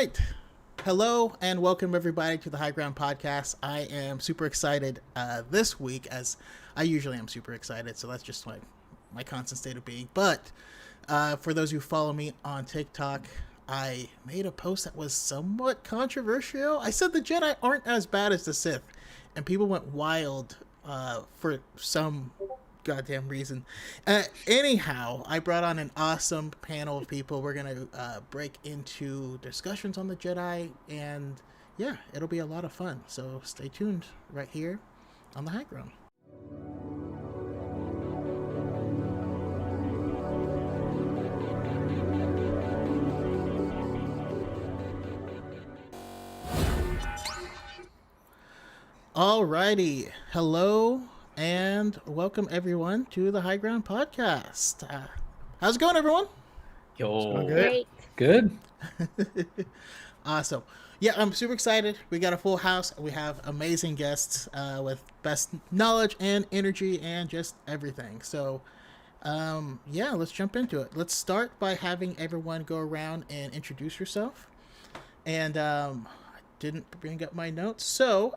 right. Hello and welcome everybody to the High Ground Podcast. I am super excited this week, as I usually am super excited, so that's just my constant state of being. But for those who follow me on TikTok, I made a post that was somewhat controversial. I said the Jedi aren't as bad as the Sith, and people went wild for some goddamn reason. Anyhow, I brought on an awesome panel of people. We're gonna break into discussions on the Jedi, and yeah, it'll be a lot of fun. So stay tuned right here on the High Ground. Alrighty, hello and welcome everyone to the High Ground Podcast. How's it going, everyone? Yo, Great. good. Awesome. Yeah, I'm super excited. We got a full house. We have amazing guests with best knowledge and energy and just everything. So, yeah, let's jump into it. Let's start by having everyone go around and introduce yourself. And I didn't bring up my notes, so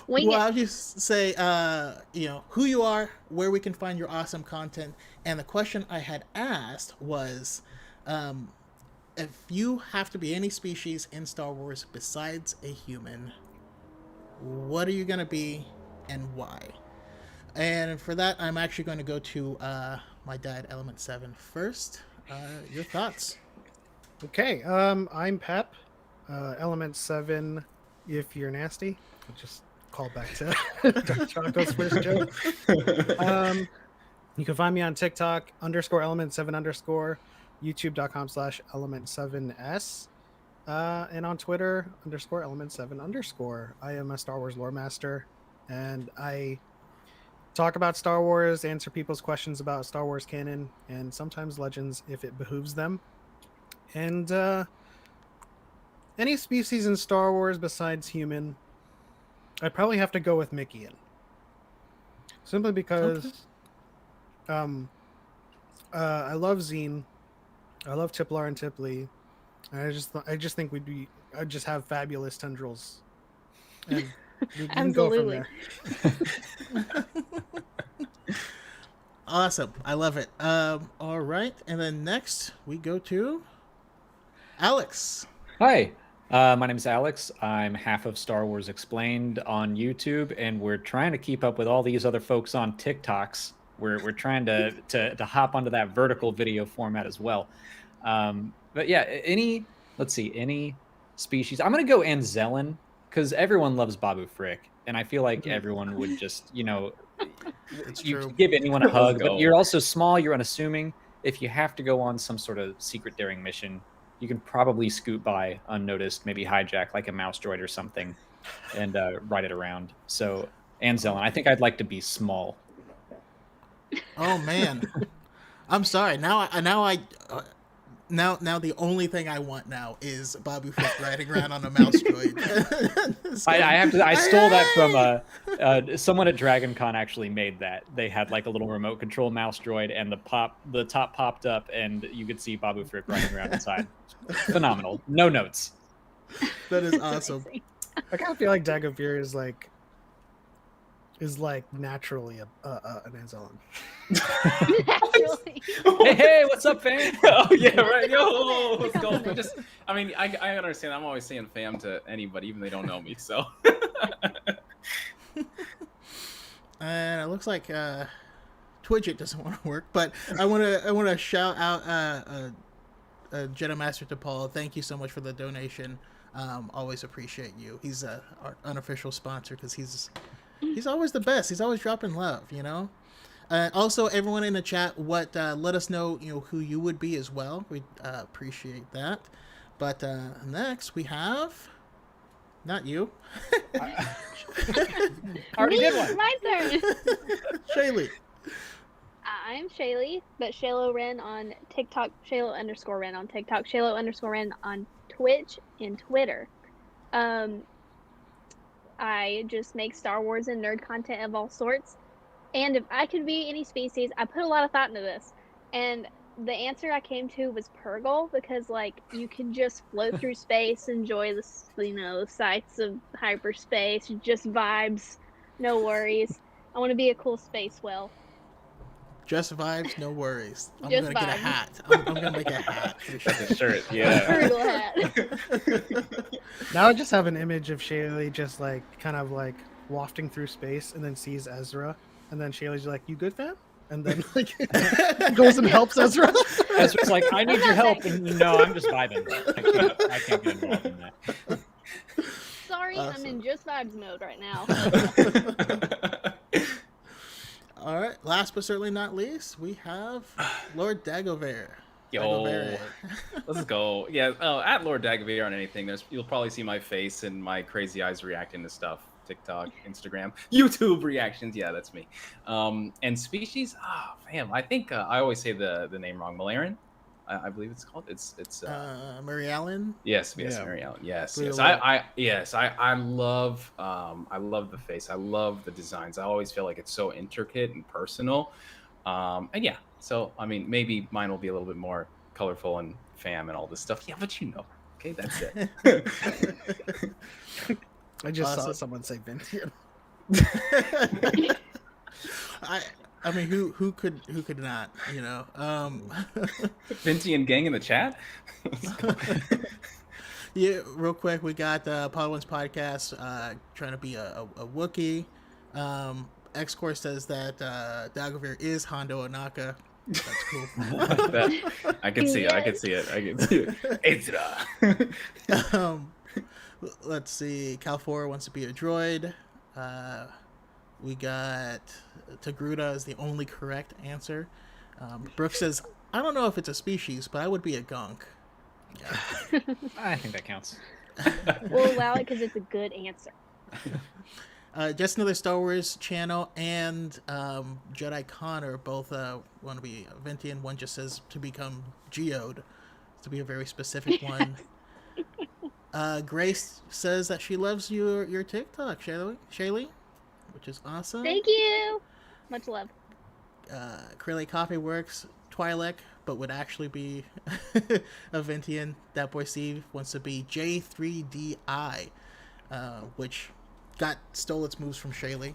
well, I'll just say, who you are, where we can find your awesome content. And the question I had asked was, if you have to be any species in Star Wars besides a human, what are you going to be and why? And for that, I'm actually going to go to my dad, Element 7, first. Your thoughts? Okay, I'm Pep, Element 7, if you're nasty. I'll just call back to Dark Chocolate's first joke. You can find me on TikTok, _element7_, youtube.com/element7s, and on Twitter, _element7_. I am a Star Wars lore master, and I talk about Star Wars, answer people's questions about Star Wars canon, and sometimes legends if it behooves them. And any species in Star Wars besides human, I'd probably have to go with Mickey-ian. Simply because I love Zine, I love Tiplar and Tipley, and I just think I'd just have fabulous tendrils. And we can go from there. Awesome. I love it. All right. And then next we go to Alex. Hi, my name is Alex. I'm half of Star Wars Explained on YouTube, and we're trying to keep up with all these other folks on TikToks. We're trying to hop onto that vertical video format as well. But yeah, any species. I'm gonna go Anzellan because everyone loves Babu Frick, and I feel like everyone would just you give anyone a hug. But you're also small. You're unassuming. If you have to go on some sort of secret daring mission, you can probably scoot by unnoticed, maybe hijack like a mouse droid or something, and ride it around. So Anzellan, I think I'd like to be small. Oh man, I'm sorry. Now the only thing I want now is Babu Frick riding around on a mouse droid. So, I stole that from someone at Dragon Con actually made that. They had like a little remote control mouse droid, and the top popped up, and you could see Babu Frick riding around inside. Phenomenal. No notes. That is awesome. I kind of feel like Dagobir is naturally an Anzellan. Naturally. Hey, what's up, fam? Oh yeah, right. Yo, let's go. I understand. I'm always saying fam to anybody, even they don't know me. So. And it looks like Twidget doesn't want to work, but I want to shout out Jedi Master to Paul. Thank you so much for the donation. Always appreciate you. He's our unofficial sponsor because he's always the best. He's always dropping love, Also, everyone in the chat, let us know, who you would be as well. We appreciate that. But next we have, not you. I already did one. My turn. Shaylee. I'm Shaylee, but Shaylo Ren on TikTok, Shaylo_Ren on TikTok, Shaylo_Ren on Twitch and Twitter. I just make Star Wars and nerd content of all sorts. And if I could be any species, I put a lot of thought into this. And the answer I came to was Purgle because like you can just float through space, enjoy the the sights of hyperspace, just vibes, no worries. I want to be a cool space whale. Just vibes, no worries. I'm Just gonna get a vibes. hat. I'm gonna make a hat for sure. That's a shirt. Yeah. Purgle hat. Now I just have an image of Shaylee just like kind of like wafting through space and then sees Ezra, and then Shaylee's like, "You good, fam?" And then like goes and helps Ezra. Ezra's like, I need your help, and no, I'm just vibing. I can't get involved in that. Sorry, I'm Awesome. in just vibes mode right now. All right. Last but certainly not least, we have Lord Dagover. Yo, Dagovere. let's go. Yeah, at Lord Dagobah on anything, you'll probably see my face and my crazy eyes reacting to stuff. TikTok, Instagram, YouTube reactions. Yeah, that's me. And species. I think I always say the name wrong. Malaran, I believe it's called. It's Mary Allen. Yes, Yeah. Mary Ellen. Yes, Blue yes. alert. I love the face. I love the designs. I always feel like it's so intricate and personal. And yeah, so I mean, maybe mine will be a little bit more colorful and fam and all this stuff. Yeah, but okay, that's it. I just saw Awesome. someone say Vintian. I mean, who could not? Vinci and gang in the chat. Yeah, real quick, we got Podwin's podcast trying to be a Wookiee. X-Core says that Dagovere is Hondo Onaka. That's cool. I can see it. I can see it. It's Let's see. Calfor wants to be a droid. We got Tagruta is the only correct answer. Brooke says, I don't know if it's a species, but I would be a gonk. Yeah. I think that counts. We'll allow it because it's a good answer. Just Another Star Wars channel and Jedi Connor both want to be Ventian. One just says to become Geode, to be a very specific one. Grace says that she loves your TikTok, Shaylee, which is awesome. Thank you. Much love. Crayley Coffee Works, Twi'lek, but would actually be a Ventian. That Boy Steve wants to be J3DI, which stole its moves from Shaylee.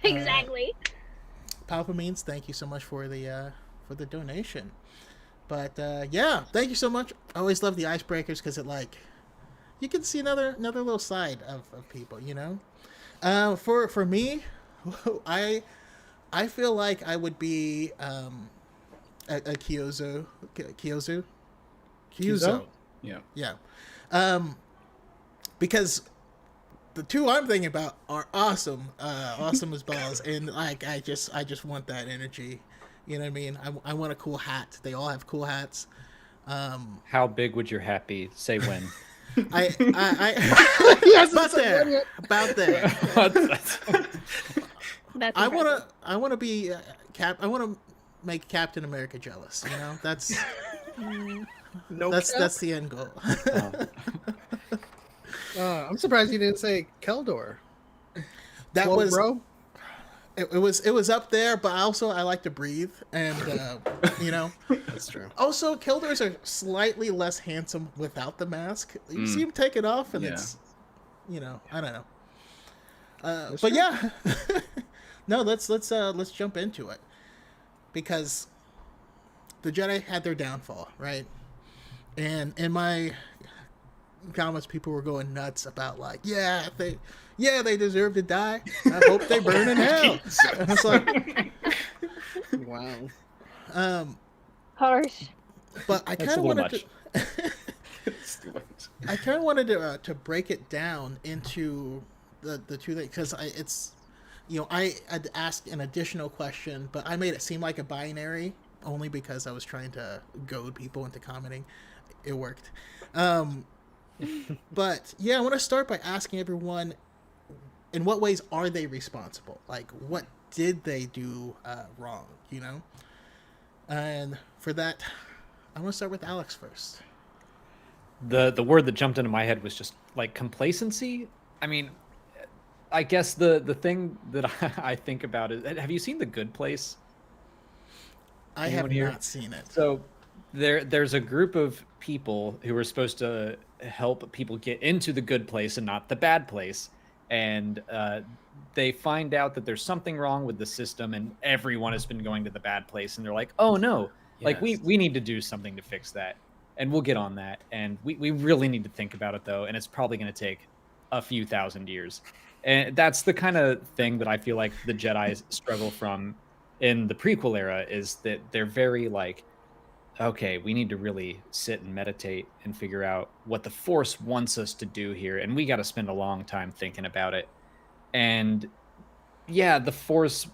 Exactly. Palpamines, thank you so much for the donation. But yeah, thank you so much. I always love the icebreakers because it you can see another little side of people, For me, I feel like I would be a Kyozo. Yeah. Because the two I'm thinking about are awesome, awesome as balls, and I just want that energy. You know what I mean? I want a cool hat. They all have cool hats. How big would your hat be? Say when. About there. That's I impressive. want to be I want to make Captain America jealous. That's No, that's the end goal. I'm surprised you didn't say Keldor. That Well, was bro. it was up there, but also I like to breathe, and That's true. Also, Kildors are slightly less handsome without the mask. You see him take it off, and Yeah. it's, I don't know. But yeah, no, let's jump into it, because the Jedi had their downfall, right? And in my comments, people were going nuts about they deserve to die. I hope they burn in hell. And it's like, Wow. Harsh. but I That's kind a of little wanted much. to. I kind of wanted to break it down into the two things, because it's, I had asked an additional question, but I made it seem like a binary only because I was trying to goad people into commenting. It worked. But yeah, I want to start by asking everyone, in what ways are they responsible? Like, what did they do wrong? And for that, I want to start with Alex first. The word that jumped into my head was just like complacency. I mean, I guess the thing that I think about is, have you seen The Good Place? I have Anyone here? not seen it. So there's a group of people who are supposed to help people get into the good place and not the bad place, and they find out that there's something wrong with the system, and everyone has been going to the bad place, and they're like, oh no, like Yes. we need to do something to fix that, and we'll get on that, and we really need to think about it though, and it's probably going to take a few thousand years, and that's the kind of thing that I feel like the Jedi struggle from in the prequel era, is that they're very like, okay, we need to really sit and meditate and figure out what the Force wants us to do here, and we got to spend a long time thinking about it. And yeah, the Force,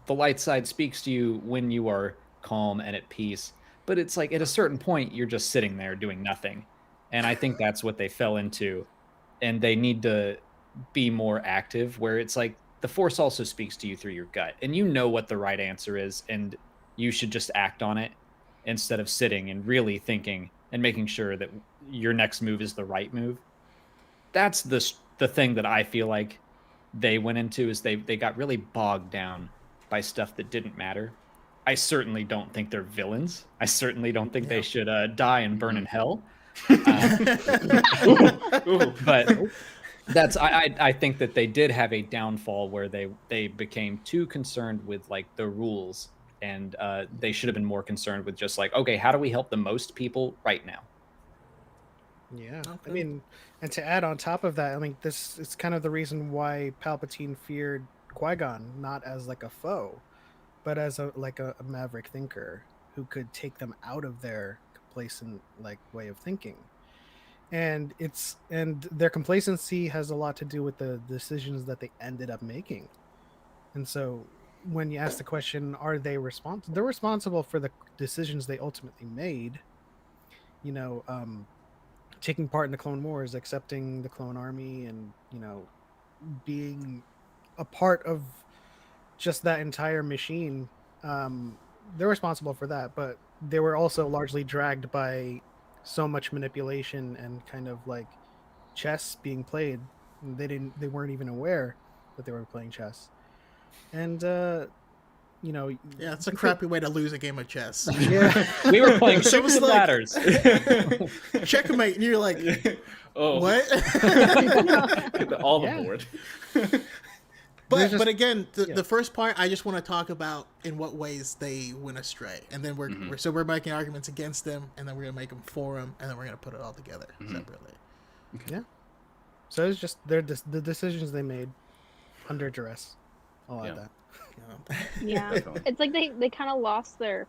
the light side speaks to you when you are calm and at peace, but it's like at a certain point you're just sitting there doing nothing. And I think that's what they fell into, and they need to be more active, where it's like the Force also speaks to you through your gut, and you know what the right answer is, and you should just act on it instead of sitting and really thinking and making sure that your next move is the right move. That's the thing that I feel like they went into, is they got really bogged down by stuff that didn't matter. I certainly don't think they're villains. I certainly don't think they should die and burn in hell. But that's I think that they did have a downfall where they became too concerned with like the rules, and they should have been more concerned with just like, okay, how do we help the most people right now? Yeah, I Okay. mean, and to add on top of that, I mean, this is kind of the reason why Palpatine feared Qui-Gon, not as like a foe, but as a maverick thinker who could take them out of their complacent like way of thinking. And their complacency has a lot to do with the decisions that they ended up making. And so when you ask the question, are they responsible? They're responsible for the decisions they ultimately made. You know, taking part in the Clone Wars, accepting the Clone Army, and being a part of just that entire machine. They're responsible for that, but they were also largely dragged by so much manipulation and kind of like chess being played. They weren't even aware that they were playing chess. And Yeah, it's a crappy way to lose a game of chess. yeah. We were playing So it was chicken like- ladders. Checkmate, and you're like, Oh, what? all the Yeah. board. But just- again, yeah. the first part, I just want to talk about in what ways they went astray, and then we're making arguments against them, and then we're gonna make them for them, and then we're gonna put it all together separately. So it's just the decisions they made under duress. I'll add Yeah. that. Yeah, Definitely. it's like they kind of lost their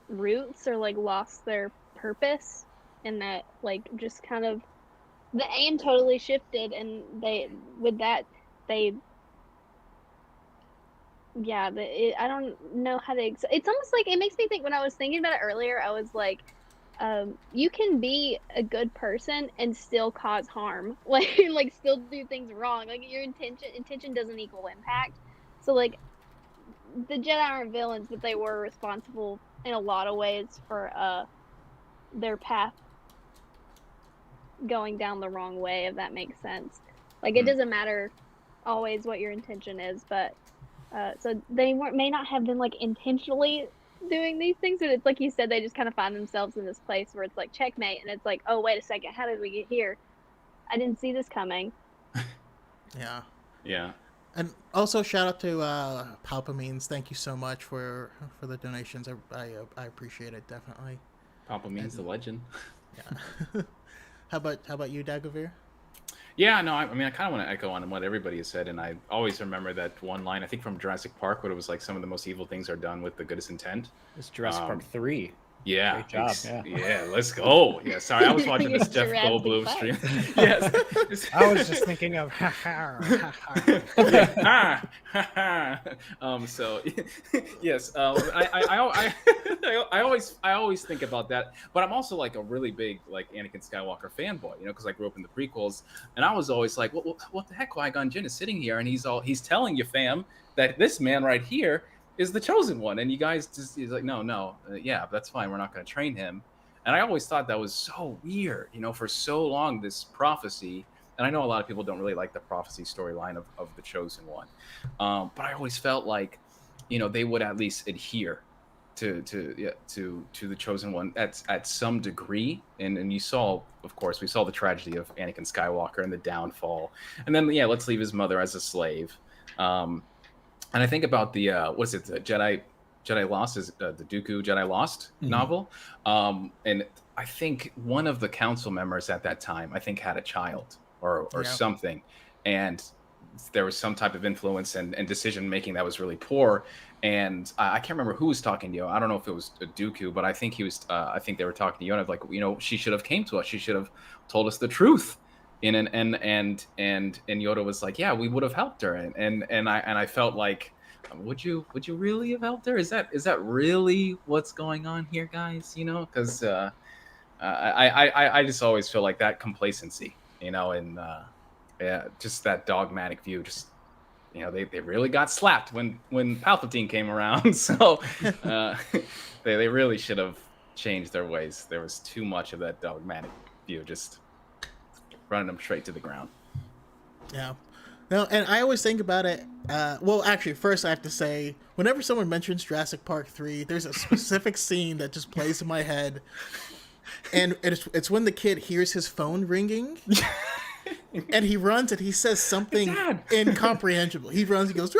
roots, or like lost their purpose, and that like just kind of the aim totally shifted, and they I don't know how to it's almost like, it makes me think, when I was thinking about it earlier, I was like, you can be a good person and still cause harm, like still do things wrong, like your intention doesn't equal impact. So like the Jedi aren't villains, but they were responsible in a lot of ways for their path going down the wrong way, if that makes sense. Like it doesn't matter always what your intention is, but so they may not have been like intentionally doing these things, but it's like you said, they just kind of find themselves in this place where it's like checkmate, and it's like, oh wait a second, how did we get here? I didn't see this coming. Yeah. Yeah. And also shout out to Palpamines. Thank you so much for the donations. I appreciate it, definitely. Papa means the legend. Yeah. How about you, Dagobir? Yeah, no, I mean, I kind of want to echo on what everybody has said, and I always remember that one line, I think from Jurassic Park, where it was like, some of the most evil things are done with the goodest intent. It's Jurassic Park 3. Yeah. Great job, yeah. Yeah, let's go. Yeah, sorry, I was watching this Jeff Jurassic Goldblum Park. stream. Yes. I was just thinking of So yes, I always think about that, but I'm also like a really big like Anakin Skywalker fanboy, because I grew up in the prequels, and I was always like, what the heck, Qui-Gon Jinn is sitting here, and he's telling you, fam, that this man right here is the chosen one, and you guys he's like, no, yeah, that's fine, we're not going to train him. And I always thought that was so weird, for so long, this prophecy. And I know a lot of people don't really like the prophecy storyline of the chosen one, but I always felt like, they would at least adhere to the chosen one at some degree, and you saw, of course, we saw the tragedy of Anakin Skywalker and the downfall, and then let's leave his mother as a slave. And I think about the what's it, the Jedi Lost, is the Dooku Jedi Lost novel, and I think one of the council members at that time, I think, had a child or something, and there was some type of influence and decision making that was really poor. And I can't remember who was talking to you. I don't know if it was Dooku, but I think he was. I think they were talking to you, and I was like, she should have came to us. She should have told us the truth. And Yoda was like, yeah, we would have helped her. And I felt like, would you really have helped her? Is that really what's going on here, guys? Because I just always feel like that complacency, and just that dogmatic view, just they really got slapped when Palpatine came around. So they really should have changed their ways. There was too much of that dogmatic view, just running them straight to the ground. Yeah. No, and I always think about it. Well, actually, first I have to say, whenever someone mentions Jurassic Park 3, there's a specific scene that just plays in my head, and it's when the kid hears his phone ringing. And he runs and he says something incomprehensible. He runs, he goes,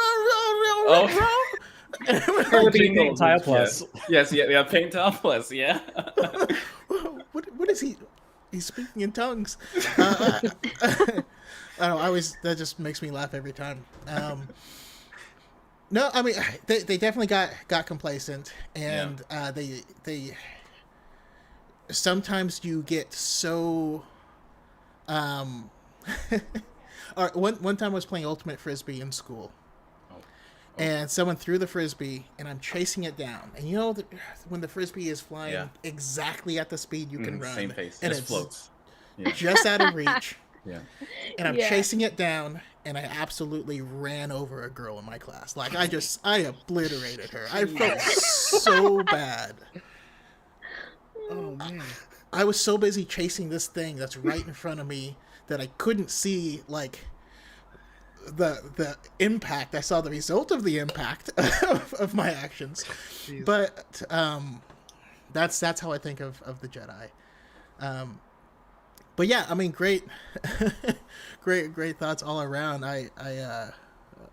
Paint Tile Plus. Yes, Paint Tile Plus, yeah. What is he? He's speaking in tongues. I don't know, that just makes me laugh every time. No, I mean, they definitely got complacent, and they sometimes you get so one time I was playing Ultimate Frisbee in school, and someone threw the Frisbee, and I'm chasing it down. And when the Frisbee is flying exactly at the speed you can run, same pace, and just floats, just out of reach. Yeah. And I'm chasing it down, and I absolutely ran over a girl in my class. Like, I obliterated her. I felt so bad. Oh, man. I was so busy chasing this thing that's right in front of me that I couldn't see, like, the impact. I saw the result of the impact of my actions. Jeez. But that's how I think of the Jedi. But yeah, I mean, great thoughts all around. I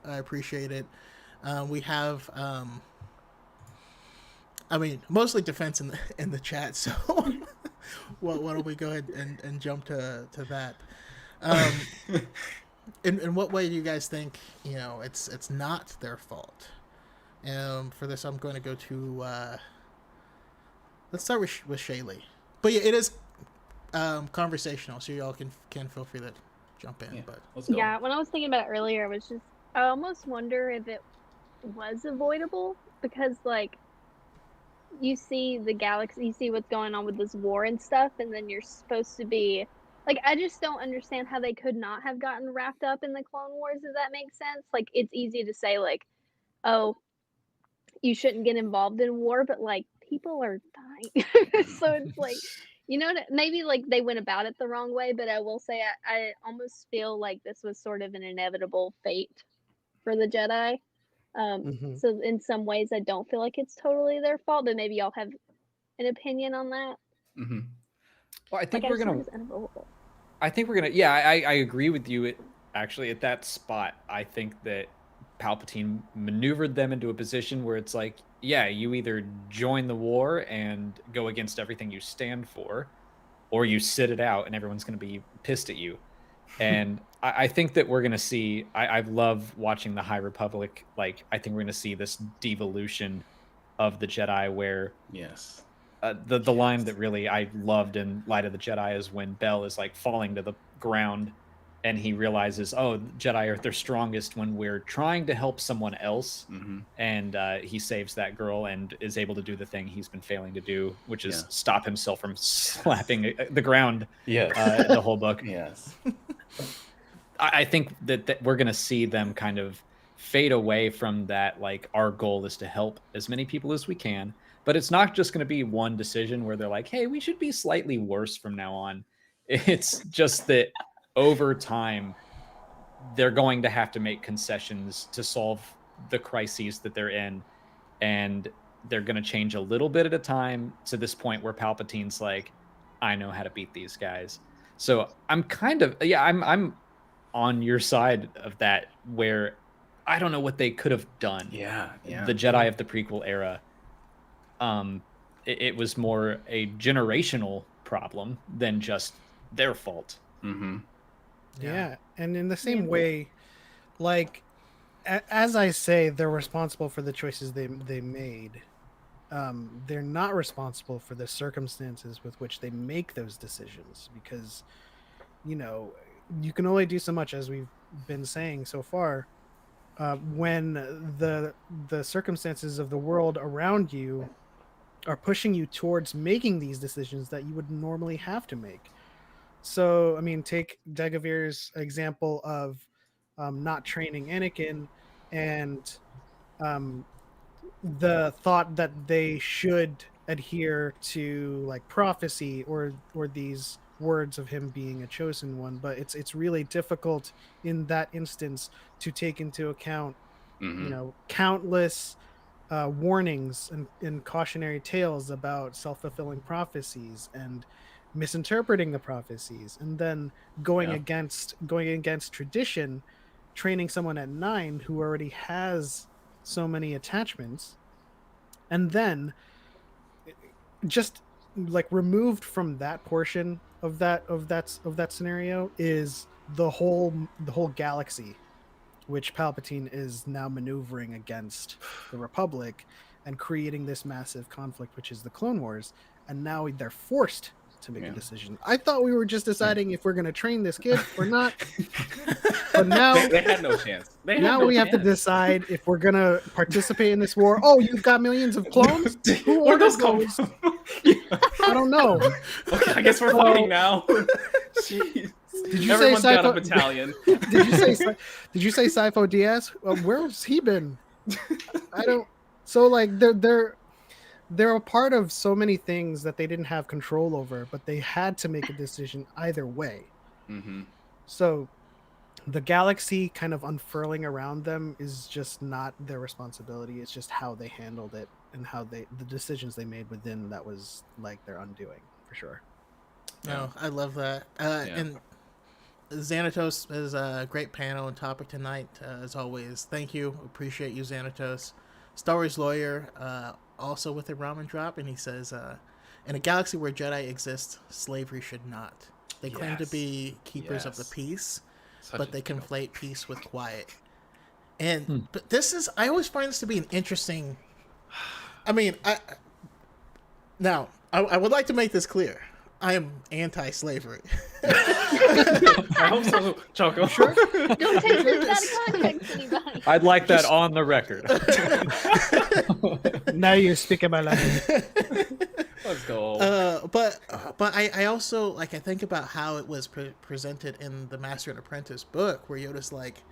appreciate it. We have, I mean, mostly defense in the chat. So why don't we go ahead and jump to that? In what way do you guys think it's not their fault? For this, I'm going to go to let's start with Shaylee. But yeah, it is conversational, so y'all can feel free to jump in. But let's go. Yeah, when I was thinking about it earlier, I almost wonder if it was avoidable, because like you see the galaxy, you see what's going on with this war and stuff, and then you're supposed to be like, I just don't understand how they could not have gotten wrapped up in the Clone Wars, if that makes sense. Like, it's easy to say like, oh, you shouldn't get involved in war, but like, people are dying. So it's like, maybe like they went about it the wrong way, but I will say I almost feel like this was sort of an inevitable fate for the Jedi. So in some ways I don't feel like it's totally their fault, but maybe y'all have an opinion on that. Mm-hmm. Well, I think Like, we're gonna. Yeah, I agree with you. Actually, at that spot, I think that Palpatine maneuvered them into a position where it's like, yeah, you either join the war and go against everything you stand for, or you sit it out and everyone's going to be pissed at you. And I think that we're going to see, I love watching the High Republic. Like, I think we're going to see this devolution of the Jedi where Yes. The line that really I loved in Light of the Jedi is when Bell is like falling to the ground and he realizes, oh, Jedi are their strongest when we're trying to help someone else. Mm-hmm. And he saves that girl and is able to do the thing he's been failing to do, which is stop himself from slapping the ground. The whole book. Yes. I think that we're going to see them kind of fade away from that. Like, our goal is to help as many people as we can. But it's not just going to be one decision where they're like, hey, we should be slightly worse from now on. It's just that over time, they're going to have to make concessions to solve the crises that they're in. And they're going to change a little bit at a time to this point where Palpatine's like, I know how to beat these guys. So I'm kind of, I'm on your side of that, where I don't know what they could have done. Yeah. The Jedi of the prequel era, it was more a generational problem than just their fault. Mm-hmm. Yeah, and in the same Yeah. way, like as I say, they're responsible for the choices they made. They're not responsible for the circumstances with which they make those decisions, because you know you can only do so much, as we've been saying so far. When the circumstances of the world around you are pushing you towards making these decisions that you would normally have to make. So, I mean, take Dagavir's example of not training Anakin, and um, the thought that they should adhere to like prophecy or these words of him being a chosen one. But it's really difficult in that instance to take into account, Mm-hmm. countless warnings and cautionary tales about self-fulfilling prophecies and misinterpreting the prophecies, and then going Yeah. against tradition, training someone at 9 who already has so many attachments, and then just like removed from that portion of that scenario is the whole galaxy, which Palpatine is now maneuvering against the Republic and creating this massive conflict, which is the Clone Wars. And now they're forced to make a Yeah. decision. I thought we were just deciding if we're going to train this kid or not, but now They had no chance. now we have to decide if we're going to participate in this war. Oh, you've got millions of clones? Who Where orders those come those? from? I don't know. Okay, I guess we're So- fighting now. Jeez. Did you Everyone's say got a Sifo- battalion. Did you say Sifo Dyas? Where's he been? I don't. So like they're a part of so many things that they didn't have control over, but they had to make a decision either way. Mm-hmm. So the galaxy kind of unfurling around them is just not their responsibility. It's just how they handled it and the decisions they made within that was like their undoing, for sure. No, I love that. And Xanatos is a great panel and topic tonight, as always. Thank you. Appreciate you, Xanatos. Star Wars Lawyer, also with a ramen drop, and he says, in a galaxy where Jedi exist, slavery should not. They claim to Yes. be keepers of the Yes. peace, Such but a they deal. conflate peace with quiet. And but this is, I always find this to be an interesting. I mean, I would like to make this clear. I am anti-slavery. I hope so, Choco. Don't take this out of context, anybody. I'd like that on the record. Now you're speaking my language. Let's go. But I also like, I think about how it was presented in the Master and Apprentice book, where Yoda's like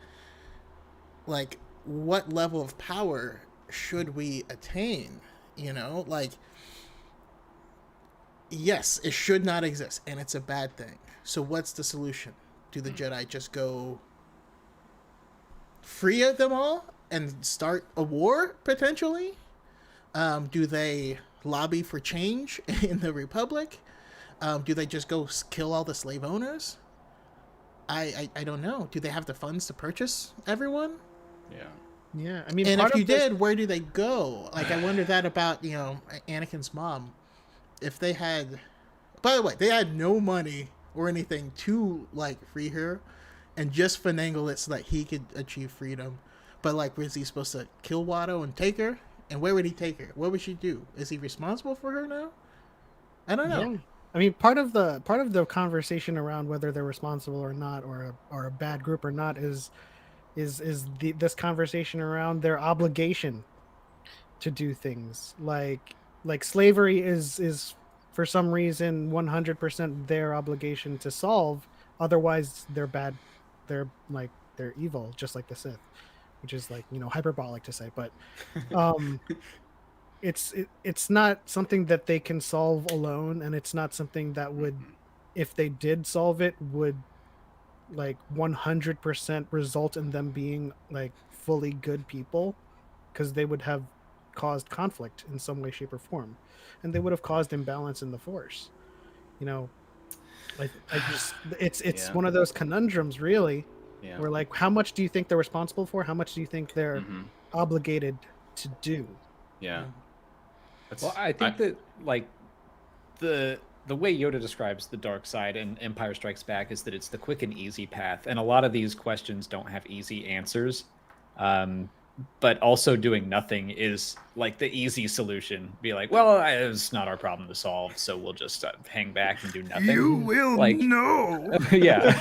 what level of power should we attain? Like, yes, it should not exist, and it's a bad thing. So what's the solution? Do the Jedi just go free of them all and start a war, potentially? Do they lobby for change in the Republic? Do they just go kill all the slave owners? I don't know. Do they have the funds to purchase everyone? Yeah. Yeah, I mean, And part if you of this- did, where do they go? Like, I wonder that about, Anakin's mom. If they had... By the way, they had no money or anything to, like, free her and just finagle it so that he could achieve freedom. But, like, was he supposed to kill Watto and take her? And where would he take her? What would she do? Is he responsible for her now? I don't know. Yeah. I mean, part of the conversation around whether they're responsible or not, or a bad group or not, is this conversation around their obligation to do things like slavery is for some reason 100% their obligation to solve. Otherwise, they're bad. They're evil, just like the Sith, which is hyperbolic to say, but it's not something that they can solve alone, and it's not something that would, if they did solve it, would 100% result in them being fully good people, because they would have caused conflict in some way, shape, or form, and they would have caused imbalance in the Force. You know, I just it's Yeah. one of those conundrums, really, Yeah. where like, how much do you think they're responsible for? How much do you think they're Mm-hmm. obligated to do? Yeah. Yeah. Well, I think that like the way Yoda describes the dark side in Empire Strikes Back is that it's the quick and easy path, and a lot of these questions don't have easy answers. But also doing nothing is like the easy solution. Be like, well, it's not our problem to solve, so we'll just hang back and do nothing. will Like- know. Yeah.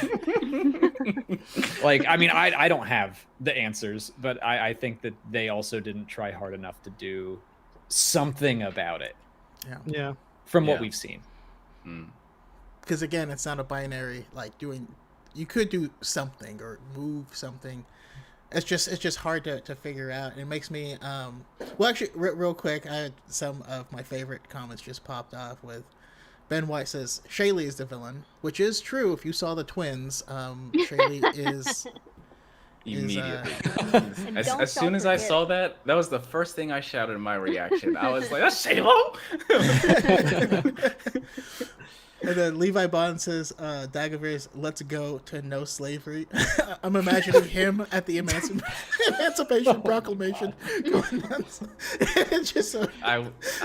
Like, I mean, I don't have the answers, but I think that they also didn't try hard enough to do something about it Yeah. from Yeah. what we've seen. Mm. Because again, it's not a binary like doing. You could do something or move something. It's just hard to figure out. And it makes me well, actually, real quick, I had some of my favorite comments just popped off with Ben White says Shaylee is the villain, which is true. If you saw the twins, Shaylee is Immediately. And As, don't as soon as I forget- saw that, that was the first thing I shouted in my reaction. I was like, "That's Shaylo!" And then Levi Bond says, Dagobah's let's go to no slavery. I'm imagining him at the Emancipation Proclamation going nuts. It's just so, I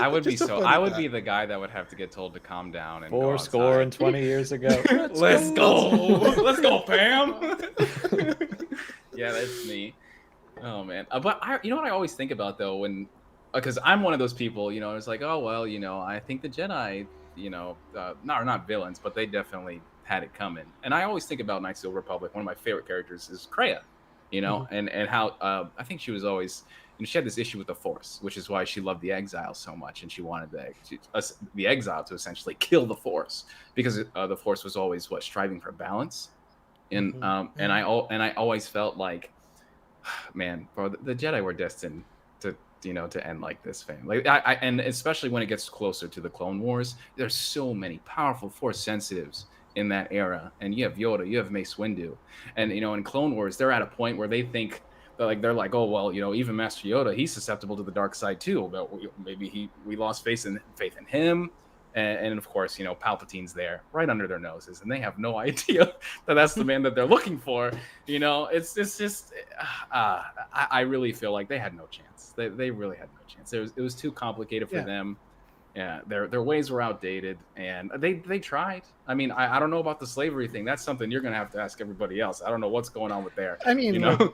would be Just a so. funny I would thought. be the guy that would have to get told to calm down and go 4 outside. 20 years ago. Let's go. Let's go, Pam. Yeah, that's me. Oh man. But you know what I always think about though, when because I'm one of those people, you know, it's like, oh well, you know, I think the Jedi, you know, not villains, but they definitely had it coming. And I always think about Knights of the Republic. One of my favorite characters is Kreia, you know, and how I think she was always, you know, she had this issue with the Force, which is why she loved the Exile so much, and she wanted the Exile to essentially kill the Force because the Force was always striving for balance, and and I always felt like, man, bro, the Jedi were destined to, you know, to end like this, fam. Like and especially when it gets closer to the Clone Wars, there's so many powerful Force sensitives in that era, and you have Yoda, you have Mace Windu, and you know, in Clone Wars, they're at a point where they think that they're like, oh well, you know, even Master Yoda, he's susceptible to the dark side too. But maybe we lost faith in him. And of course, you know, Palpatine's there right under their noses, and they have no idea that that's the man that they're looking for. You know, it's just, I really feel like they had no chance. They really had no chance. It was too complicated for them. Yeah, their ways were outdated, and they tried. I mean, I don't know about the slavery thing. That's something you're gonna have to ask everybody else. I don't know what's going on with there. I mean, you know,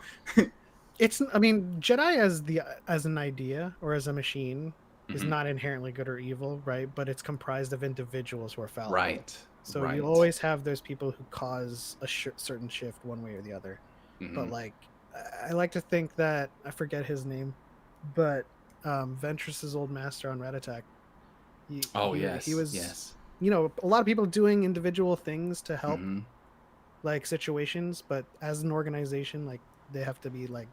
Jedi as an idea or as a machine is Mhm. not inherently good or evil, right? But it's comprised of individuals who are fallible. right. So right. you always have those people who cause a certain shift one way or the other. Mhm. But like, I like to think that I forget his name, but Ventress's old master on Rat Attack. He was. yes. You know, a lot of people doing individual things to help Mhm. like situations, but as an organization, like they have to be like,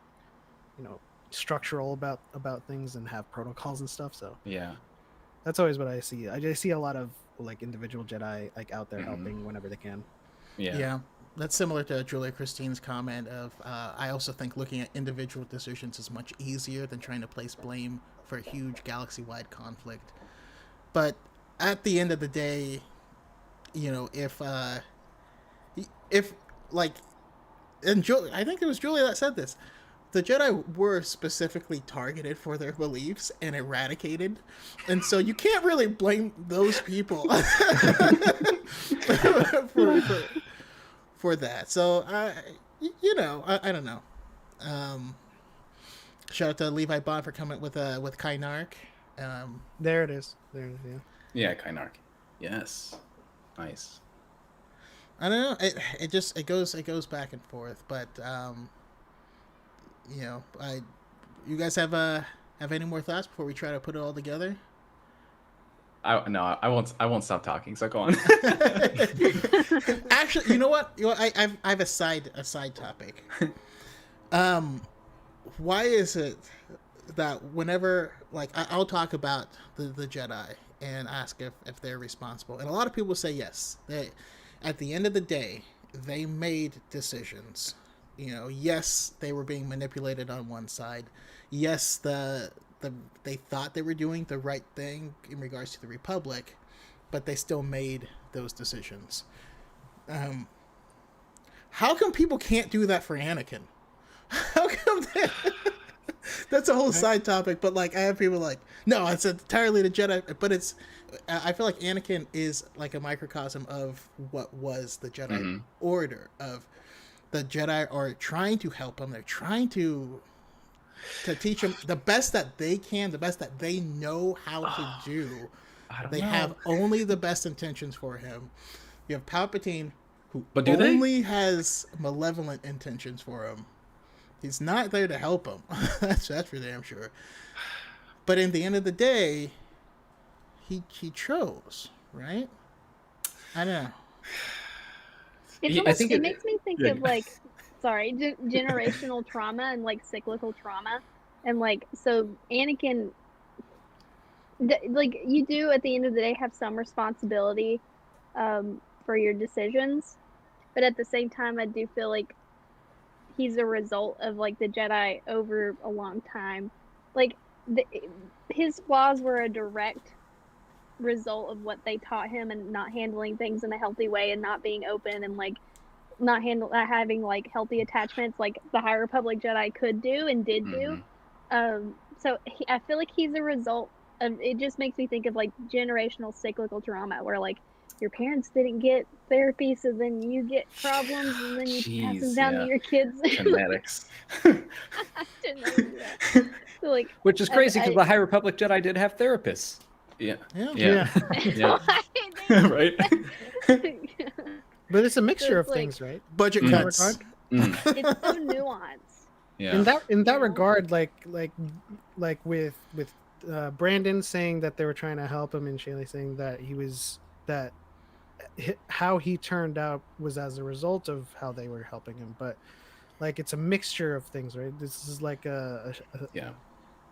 you know, structural about things and have protocols and stuff. So Yeah. that's always what I see. I see a lot of like individual Jedi like out there Mhm. helping whenever they can. yeah. That's similar to Julia Christine's comment of, I also think looking at individual decisions is much easier than trying to place blame for a huge galaxy-wide conflict. But at the end of the day, you know, if like, and I think it was Julia that said this, the Jedi were specifically targeted for their beliefs and eradicated, and so you can't really blame those people for that. So you know, I don't know. Shout out to Levi Bond for coming with Kynark. There it is. There it is. Yeah. Yeah, Kynark. Yes. Nice. I don't know. It goes back and forth, but you know, you guys have any more thoughts before we try to put it all together? I won't stop talking. So go on. Actually, you know what? I have a side topic. Why is it that whenever like I'll talk about the Jedi and ask if they're responsible, and a lot of people say yes. They, at the end of the day, they made decisions. You know, yes, they were being manipulated on one side. Yes, the they thought they were doing the right thing in regards to the Republic, but they still made those decisions. How come people can't do that for Anakin? How come they... That's a whole side topic, but like I have people like, no, it's entirely the Jedi, but it's, I feel like Anakin is like a microcosm of what was the Jedi Order. Of the Jedi are trying to help him. They're trying to teach him the best that they can, the best that they know how to do. They have only the best intentions for him. You have Palpatine, who only has malevolent intentions for him. He's not there to help him. That's for damn sure. But in the end of the day, he chose, right? I don't know. It makes me think of like, generational trauma and like cyclical trauma, and like so Anakin, like you do at the end of the day have some responsibility for your decisions, but at the same time, I do feel like he's a result of like the Jedi over a long time. Like his flaws were a direct result of what they taught him, and not handling things in a healthy way, and not being open, and like not having like healthy attachments like the High Republic Jedi could do and did do. So I feel like he's a result of, it just makes me think of like generational cyclical trauma, where like your parents didn't get therapy, so then you get problems, and then you pass them down to your kids. Genetics. I didn't know that. So, like, which is crazy because the High Republic Jedi did have therapists. Yeah. Right. But it's a mixture of like, things, right? Budget cuts. It's so nuanced. Yeah. In that regard, like with Brandon saying that they were trying to help him, and Shaylee saying that how he turned out was as a result of how they were helping him. But like it's a mixture of things, right? This is like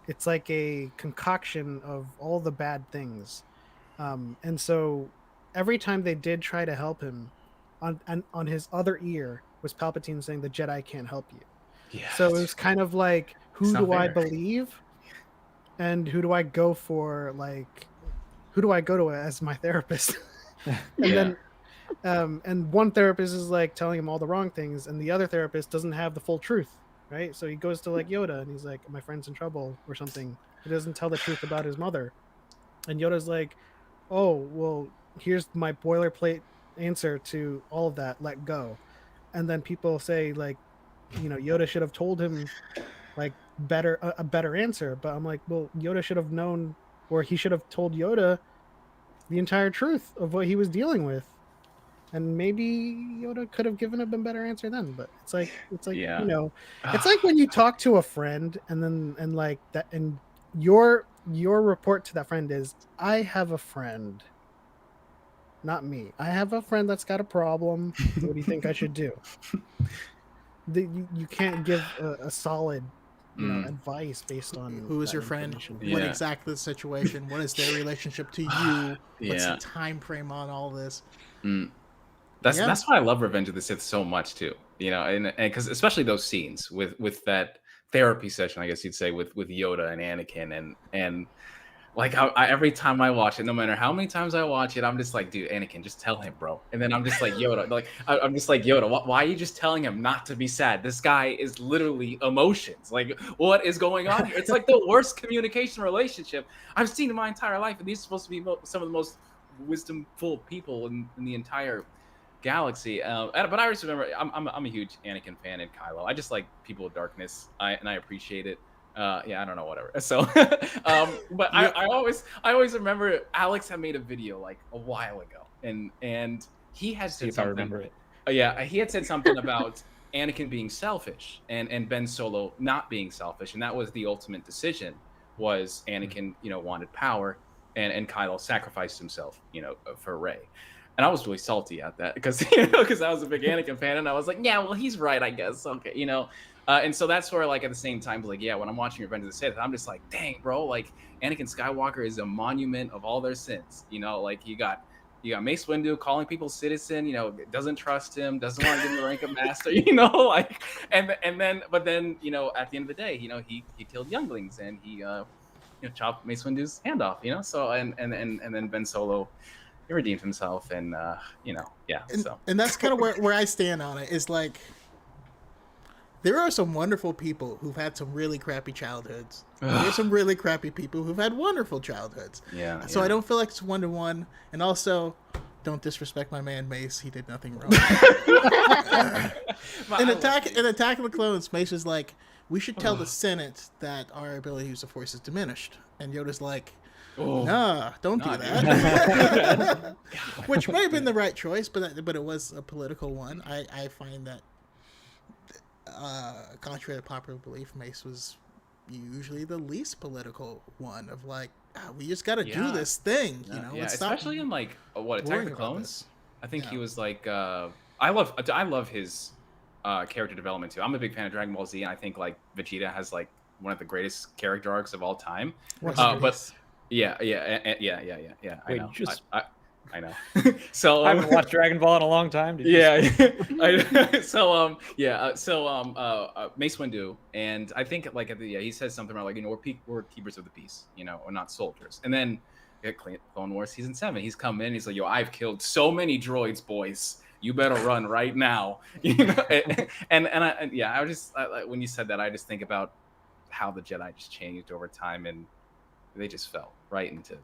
it's like a concoction of all the bad things, and so every time they did try to help him, on his other ear was Palpatine saying the Jedi can't help you. Yeah. So it was kind of like, who do I believe, and who do I go for? Like, who do I go to as my therapist? And then, and one therapist is like telling him all the wrong things, and the other therapist doesn't have the full truth, right? So he goes to like Yoda, and he's like, "My friend's in trouble" or something. He doesn't tell the truth about his mother, and Yoda's like, "Oh, well, here's my boilerplate answer to all of that. Let go." And then people say like, Yoda should have told him like a better answer. But I'm like, well, Yoda should have known, or he should have told Yoda the entire truth of what he was dealing with, and maybe Yoda could have given him a better answer then. But it's like it's like when you talk to a friend, and like that, and your report to that friend is, I have a friend, not me. I have a friend that's got a problem. What do you think I should do? You can't give a solid advice based on who is your friend, what exactly the situation, what is their relationship to you, what's the time frame on all this. That's why I love Revenge of the Sith so much too, and because especially those scenes with that therapy session, I guess you'd say, with Yoda and Anakin, and like every time I watch it, no matter how many times I watch it, I'm just like, dude, Anakin, just tell him, bro. And then I'm just like, Yoda, like I'm just like, Yoda, why are you just telling him not to be sad? This guy is literally emotions. Like, what is going on here? It's like the worst communication relationship I've seen in my entire life, and these are supposed to be some of the most wisdomful people in the entire galaxy. But I just remember, I'm a huge Anakin fan and Kylo. I just like people with darkness, and I appreciate it. I don't know, whatever. So, but I always remember Alex had made a video like a while ago, and he had said something. I remember it. He had said something about Anakin being selfish and Ben Solo not being selfish, and that was the ultimate decision. Was Anakin, wanted power, and Kylo sacrificed himself, for Rey. And I was really salty at that because I was a big Anakin fan, and I was like, yeah, well, he's right, I guess. Okay, and so that's where, like, at the same time, like, when I'm watching Revenge of the Sith, I'm just like, dang, bro, like, Anakin Skywalker is a monument of all their sins. Like, you got Mace Windu calling people citizen, doesn't trust him, doesn't want to give him the rank of master, like, but then, at the end of the day, he killed younglings, and he chop Mace Windu's hand off. So and then Ben Solo, he redeemed himself, and yeah. So And that's kind of where I stand on it. Is like there are some wonderful people who've had some really crappy childhoods. There's some really crappy people who've had wonderful childhoods. Yeah. So I don't feel like it's 1-to-1. And also, don't disrespect my man Mace. He did nothing wrong. in Attack of the Clones, Mace was like, we should tell the Senate that our ability to use the Force is diminished. And Yoda's like, nah, don't do that. Which may have been the right choice, but it was a political one. I find that, contrary to popular belief, Mace was usually the least political one of like, we just got to do this thing, especially in like Attack of the Clones. I think he was like, I love his character development too. I'm a big fan of Dragon Ball Z, and I think like Vegeta has like one of the greatest character arcs of all time. But yeah. Wait, I know. So I haven't watched Dragon Ball in a long time. Mace Windu, and I think like he says something about like we're keepers of the peace, or not soldiers. And then Clone Wars season 7, he's come in, he's like, I've killed so many droids, boys. You better run right now. I just when you said that, I just think about how the Jedi just changed over time, and they just fell right into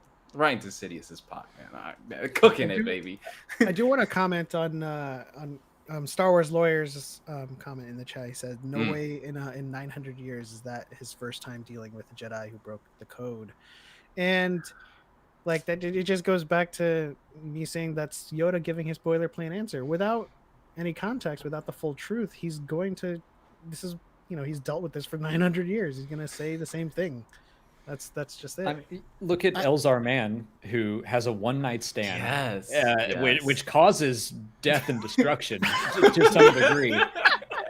Sidious's pot, man. Cooking it, baby. I do want to comment on Star Wars Lawyer's comment in the chat. He said, "No way in 900 years is that his first time dealing with a Jedi who broke the code," and like that, it just goes back to me saying that's Yoda giving his boilerplate answer without any context, without the full truth. He's going to. This is he's dealt with this for 900 years. He's going to say the same thing. That's just it. I mean, look at Elzar Mann, who has a one-night stand, yes. which causes death and destruction to some degree.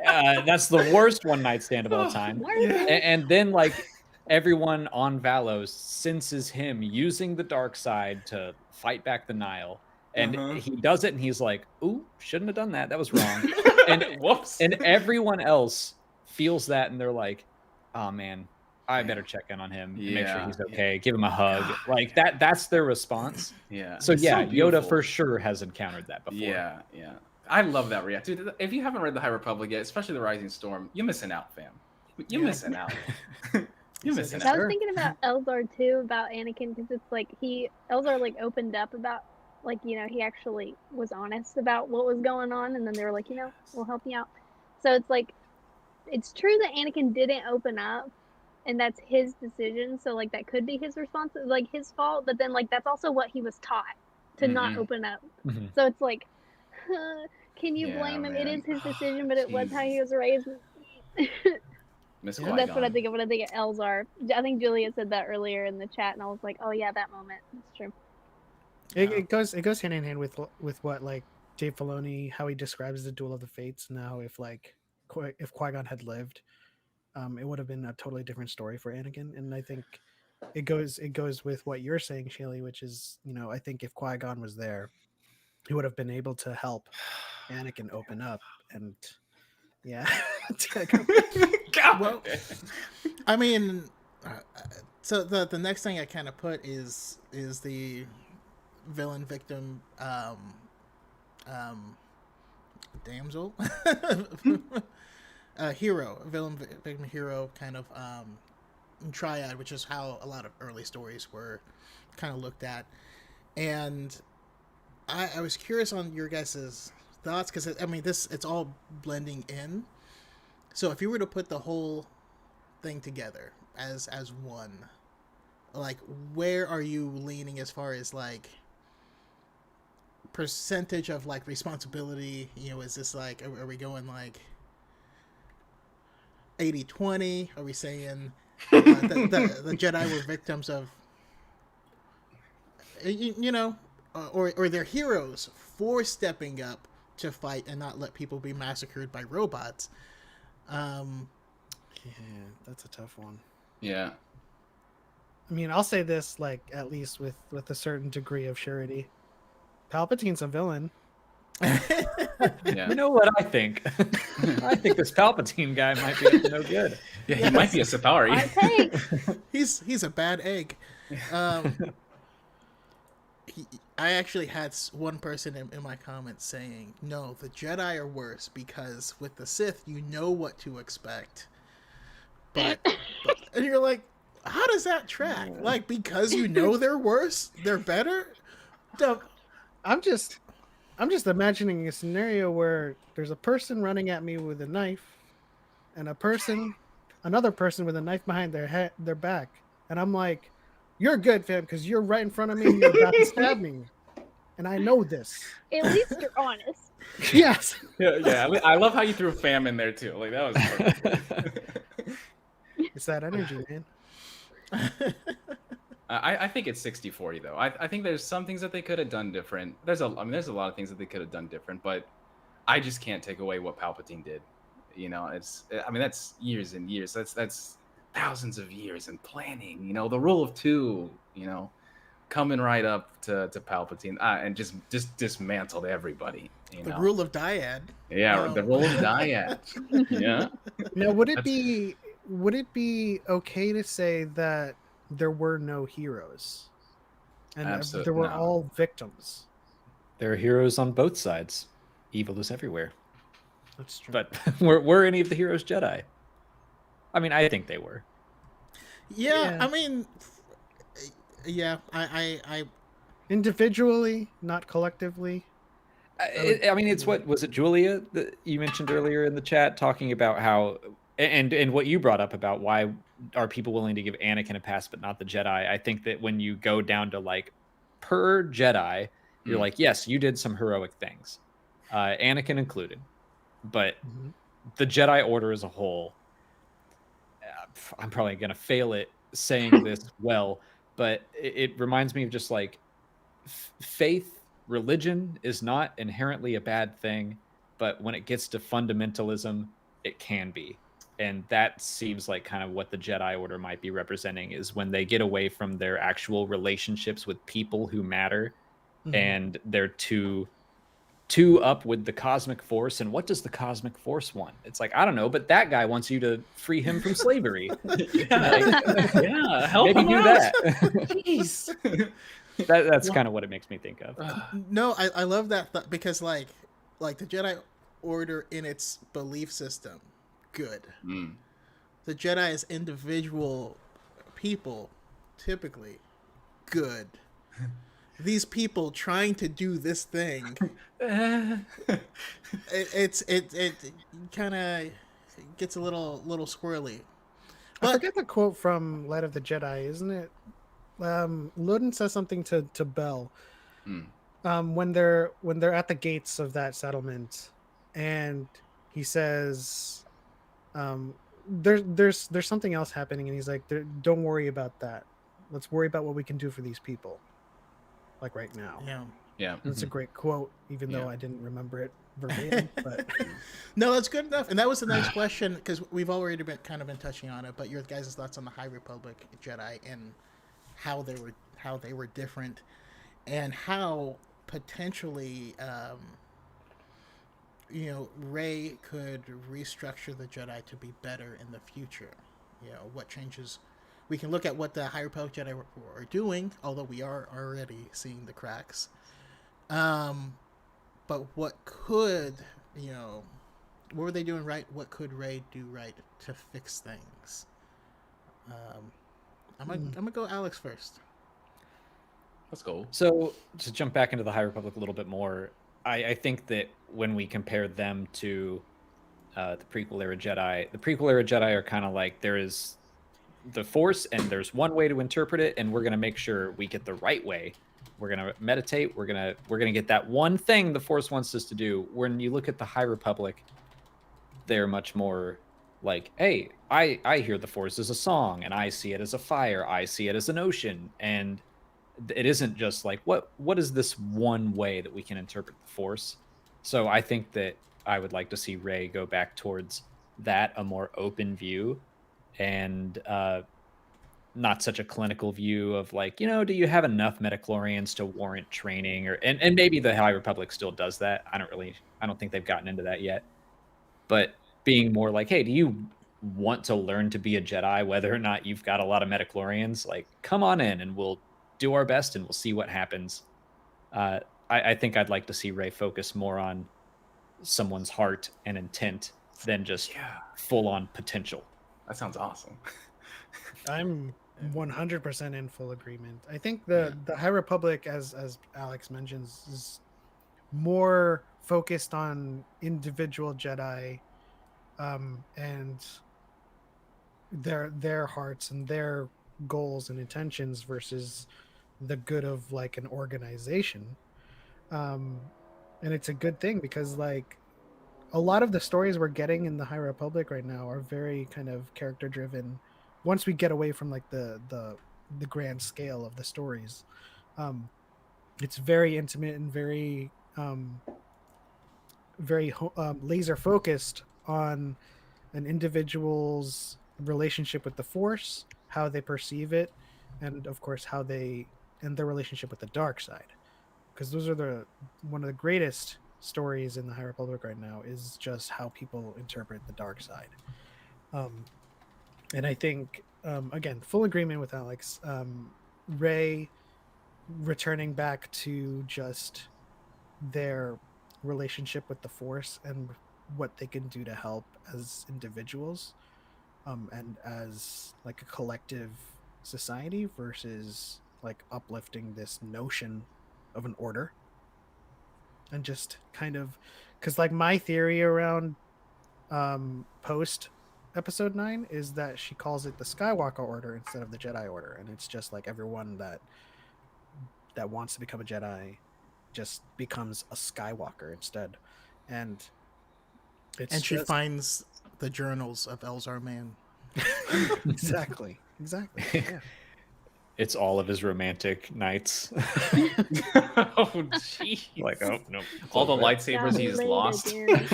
That's the worst one-night stand of all time. And then, like, everyone on Valos senses him using the dark side to fight back the Nile. And he does it, and he's like, ooh, shouldn't have done that. That was wrong. And whoops. And everyone else feels that, and they're like, oh, man. I better check in on him and make sure he's okay. Give him a hug. Like that's their response. Yeah. So Yoda for sure has encountered that before. Yeah. I love that react. Dude, if you haven't read The High Republic yet, especially The Rising Storm, you're missing out, fam. You're missing out. You're missing out. I was thinking about Elzar too, about Anakin, because it's like Elzar like opened up about like, he actually was honest about what was going on, and then they were like, we'll help you out. So it's like, it's true that Anakin didn't open up, and that's his decision, so like that could be his his fault, but then like that's also what he was taught to not open up. So it's like, can you blame him? Man. It is his decision, but it was how he was raised. That's what I think of when I think of Elzar. I think Julia said that earlier in the chat, and I was like, oh yeah, that moment. That's true. It goes hand in hand with what like Dave Filoni, how he describes the Duel of the Fates. Now if Qui-Gon had lived, it would have been a totally different story for Anakin. And I think it goes with what you're saying, Shaylee, which is, I think if Qui-Gon was there, he would have been able to help Anakin open up. And well, I mean, so the next thing I kind of put is the villain victim damsel hero, villain victim hero kind of triad, which is how a lot of early stories were kind of looked at. And I was curious on your guys' thoughts, because I mean it's all blending in. So if you were to put the whole thing together as one, like, where are you leaning as far as like percentage of like responsibility? Is this like, are we going like 80-20? Are we saying the Jedi were victims of, or they're heroes for stepping up to fight and not let people be massacred by robots? That's a tough one. Yeah. I mean, I'll say this, like, at least with a certain degree of surety. Palpatine's a villain. Yeah. You know what I think? I think this Palpatine guy might be up to no good. Yeah, he might be a Safari. I take. He's a bad egg. I actually had one person in my comments saying, no, the Jedi are worse because with the Sith, you know what to expect. But and you're like, how does that track? Like, because you know they're worse, they're better? Dumb. I'm just imagining a scenario where there's a person running at me with a knife, and another person with a knife behind their back, and I'm like, "You're good, fam, because you're right in front of me. And you're about to stab me, and I know this." At least you're honest. Yes. Yeah. I love how you threw fam in there too. Like that was perfect. It's that energy, man. I think it's 60-40 though. I think there's some things that they could have done different. There's a lot of things that they could have done different, but I just can't take away what Palpatine did. You know, that's years and years. That's thousands of years in planning. You know, the rule of two. You know, coming right up to Palpatine and just dismantled everybody. You know? The rule of dyad. Yeah, the rule of dyad. Yeah. Now, would it be okay to say that there were no heroes, and Absolutely there were not. all victims? There are heroes on both sides. Evil is everywhere. That's true. But were any of the heroes Jedi? I mean, I think they were. Yeah, Yeah. I mean, yeah, I Individually, not collectively. I mean, it's what was it, Julia, that you mentioned earlier in the chat, talking about how and what you brought up about why are people willing to give Anakin a pass but not the Jedi. I think that when you go down to like per Jedi, you're like, yes, you did some heroic things, Anakin included, but Mhm. the Jedi Order as a whole, I'm probably gonna fail at saying this well, but it reminds me of just like faith. Religion is not inherently a bad thing, but when it gets to fundamentalism, it can be. And that seems like kind of what the Jedi Order might be representing, is when they get away from their actual relationships with people who matter, Mhm. and they're too up with the cosmic force. And what does the cosmic force want? It's like, I don't know, but that guy wants you to free him from slavery. Yeah, help Maybe him do out. that. Jeez. That's kind of what it makes me think of. no, I love that because like the Jedi Order in its belief system, good. Mm. The Jedi as individual people, typically, good. These people trying to do this thing, it kind of gets a little squirrely. I But forget the quote from Light of the Jedi, isn't it? Ludin says something to Bell when they're at the gates of that settlement, and he says, there's something else happening, and he's like, don't worry about that. Let's worry about what we can do for these people, like right now. yeah, It's a great quote, even though Yeah. I didn't remember it verbatim. But no, that's good enough. And that was the next question because we've already been touching on it. But your guys' thoughts on the High Republic Jedi and how they were different, and how potentially Rey could restructure the Jedi to be better in the future. What changes. We can look at what the High Republic Jedi are doing, although we are already seeing the cracks. But what could, what were they doing right? What could Rey do right to fix things? I'm gonna go Alex first. Let's go. So to jump back into the High Republic a little bit more, I think that when we compare them to the prequel era Jedi, the prequel era Jedi are kind of like, there is the Force and there's one way to interpret it, and we're gonna make sure we get the right way. We're gonna meditate. We're gonna get that one thing the Force wants us to do. When you look at the High Republic, they're much more like, hey, I hear the Force as a song, and I see it as a fire. I see it as an ocean, and it isn't just like what is this one way that we can interpret the Force. So I think that I would like to see Rey go back towards that, a more open view, and not such a clinical view of like, do you have enough metachlorians to warrant training, and maybe the High Republic still does that. I don't think they've gotten into that yet. But being more like, hey, do you want to learn to be a Jedi, whether or not you've got a lot of metachlorians? Like, come on in and we'll do our best and we'll see what happens. I think I'd like to see Rey focus more on someone's heart and intent than just full on potential. That sounds awesome. I'm 100% in full agreement. I think the High Republic, as Alex mentions, is more focused on individual Jedi, and their hearts and their goals and intentions versus the good of like an organization. And it's a good thing because like a lot of the stories we're getting in the High Republic right now are very kind of character driven. Once we get away from like the grand scale of the stories, it's very intimate and very laser focused on an individual's relationship with the Force, how they perceive it, and of course their relationship with the dark side. Because those are one of the greatest stories in the High Republic right now is just how people interpret the dark side. And I think again, full agreement with Alex. Rey returning back to just their relationship with the Force and what they can do to help as individuals, and as like a collective society versus like uplifting this notion of an order. And just kind of, because like my theory around post episode 9 is that she calls it the Skywalker Order instead of the Jedi Order, and it's just like everyone that wants to become a Jedi just becomes a Skywalker instead. And she finds the journals of Elzar Mann. exactly yeah. It's all of his romantic nights. Oh, jeez. Like, oh, no. All the over. lightsabers Got he's laid lost. again.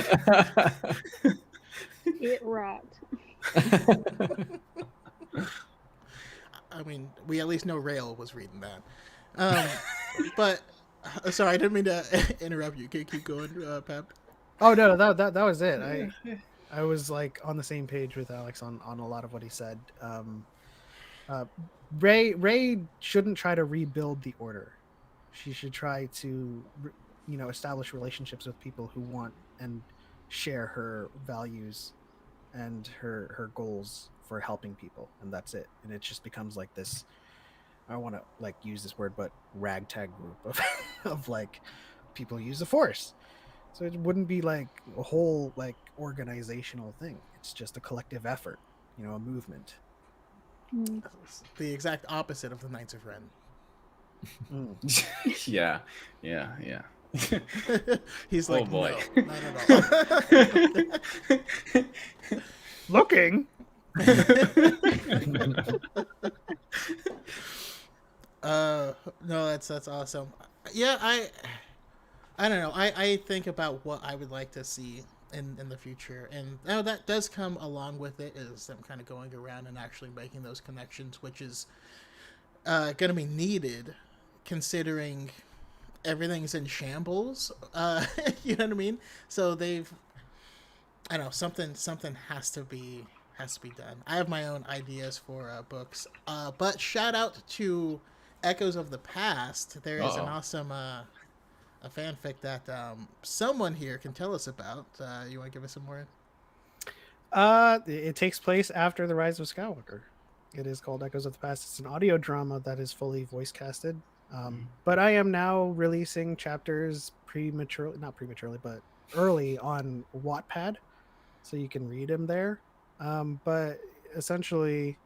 It rocked. I mean, we at least know Rail was reading that. But sorry, I didn't mean to interrupt you. Can you keep going, Pep? Oh no, that was it. I was like on the same page with Alex on a lot of what he said. Rey shouldn't try to rebuild the order. She should try to, establish relationships with people who want and share her values and her goals for helping people, and that's it. And it just becomes like this. I don't want to like use this word, but ragtag group of like people who use the Force. So it wouldn't be like a whole like organizational thing. It's just a collective effort, a movement. The exact opposite of the Knights of Ren. Yeah. He's Oh, like, boy. no, not at all. Looking. No, that's awesome. Yeah, I don't know. I think about what I would like to see in the future, and that does come along with it is them kind of going around and actually making those connections, which is going to be needed considering everything's in shambles. You know what I mean? So I don't know, something has to be done. I have my own ideas for books, but shout out to Echoes of the Past. There is an awesome a fanfic that someone here can tell us about. You want to give us some more? It takes place after the Rise of Skywalker. It is called Echoes of the Past. It's an audio drama that is fully voice casted. But I am now releasing chapters not prematurely, but early on Wattpad, so you can read them there. But essentially,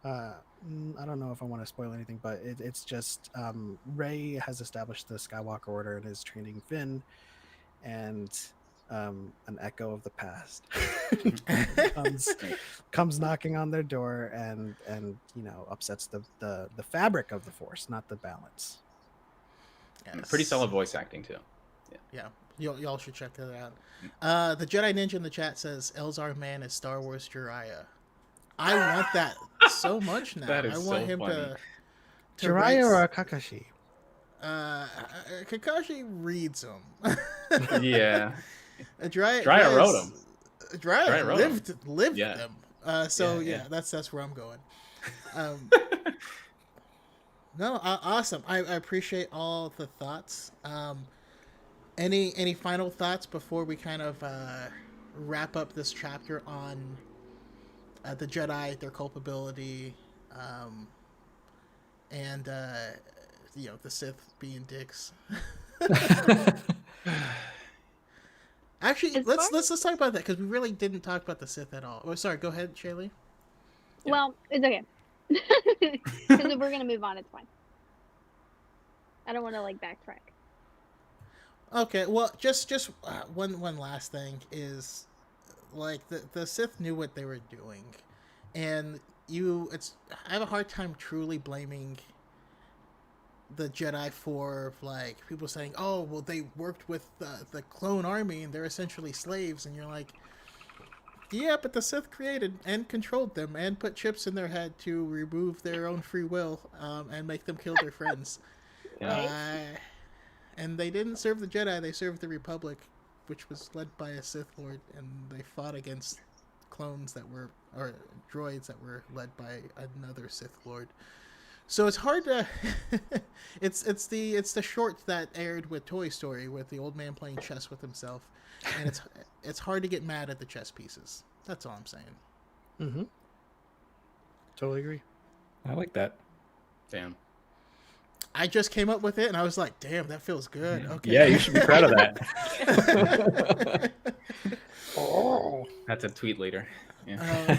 I don't know if I want to spoil anything, but it's just Rey has established the Skywalker Order and is training Finn, and an echo of the past comes knocking on their door and upsets the fabric of the Force, not the balance. Yes. Pretty solid voice acting too. Yeah. Y'all should check that out. The Jedi Ninja in the chat says Elzar Mann is Star Wars Jiraiya. I want that so much now. That is I want so him funny. to Jiraiya or write. Kakashi? Kakashi reads them. Yeah. Jiraiya wrote them. Jiraiya wrote 'em. lived Yeah. them. So Yeah. that's where I'm going. Um, no, awesome. I appreciate all the thoughts. Any final thoughts before we kind of wrap up this chapter on the Jedi, their culpability, and the Sith being dicks. Actually, As let's talk about that because we really didn't talk about the Sith at all. Oh, sorry. Go ahead, Shaylee. Yeah. Well, it's okay. Because if we're gonna move on, it's fine. I don't want to backtrack. Okay. Well, just one last thing is the Sith knew what they were doing, and I have a hard time truly blaming the Jedi for people saying, "Oh, well, they worked with the clone army and they're essentially slaves," and you're like, "Yeah, but the Sith created and controlled them and put chips in their head to remove their own free will and make them kill their friends." And they didn't serve the Jedi; they served the Republic, which was led by a Sith Lord, and they fought against clones or droids that were led by another Sith Lord. So it's hard to. it's the short that aired with Toy Story with the old man playing chess with himself, and it's hard to get mad at the chess pieces. That's all I'm saying. Mm-hmm. Totally agree. I like that. Damn. I just came up with it, and I was like, "Damn, that feels good." Okay. Yeah, you should be proud of that. That's a tweet later. Yeah.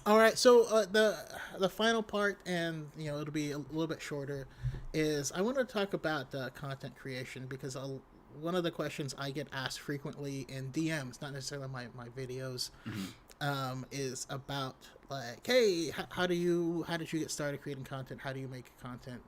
All right, so the final part, and it'll be a little bit shorter, is I want to talk about content creation because one of the questions I get asked frequently in DMs, not necessarily my videos, is about hey, how did you get started creating content? How do you make content?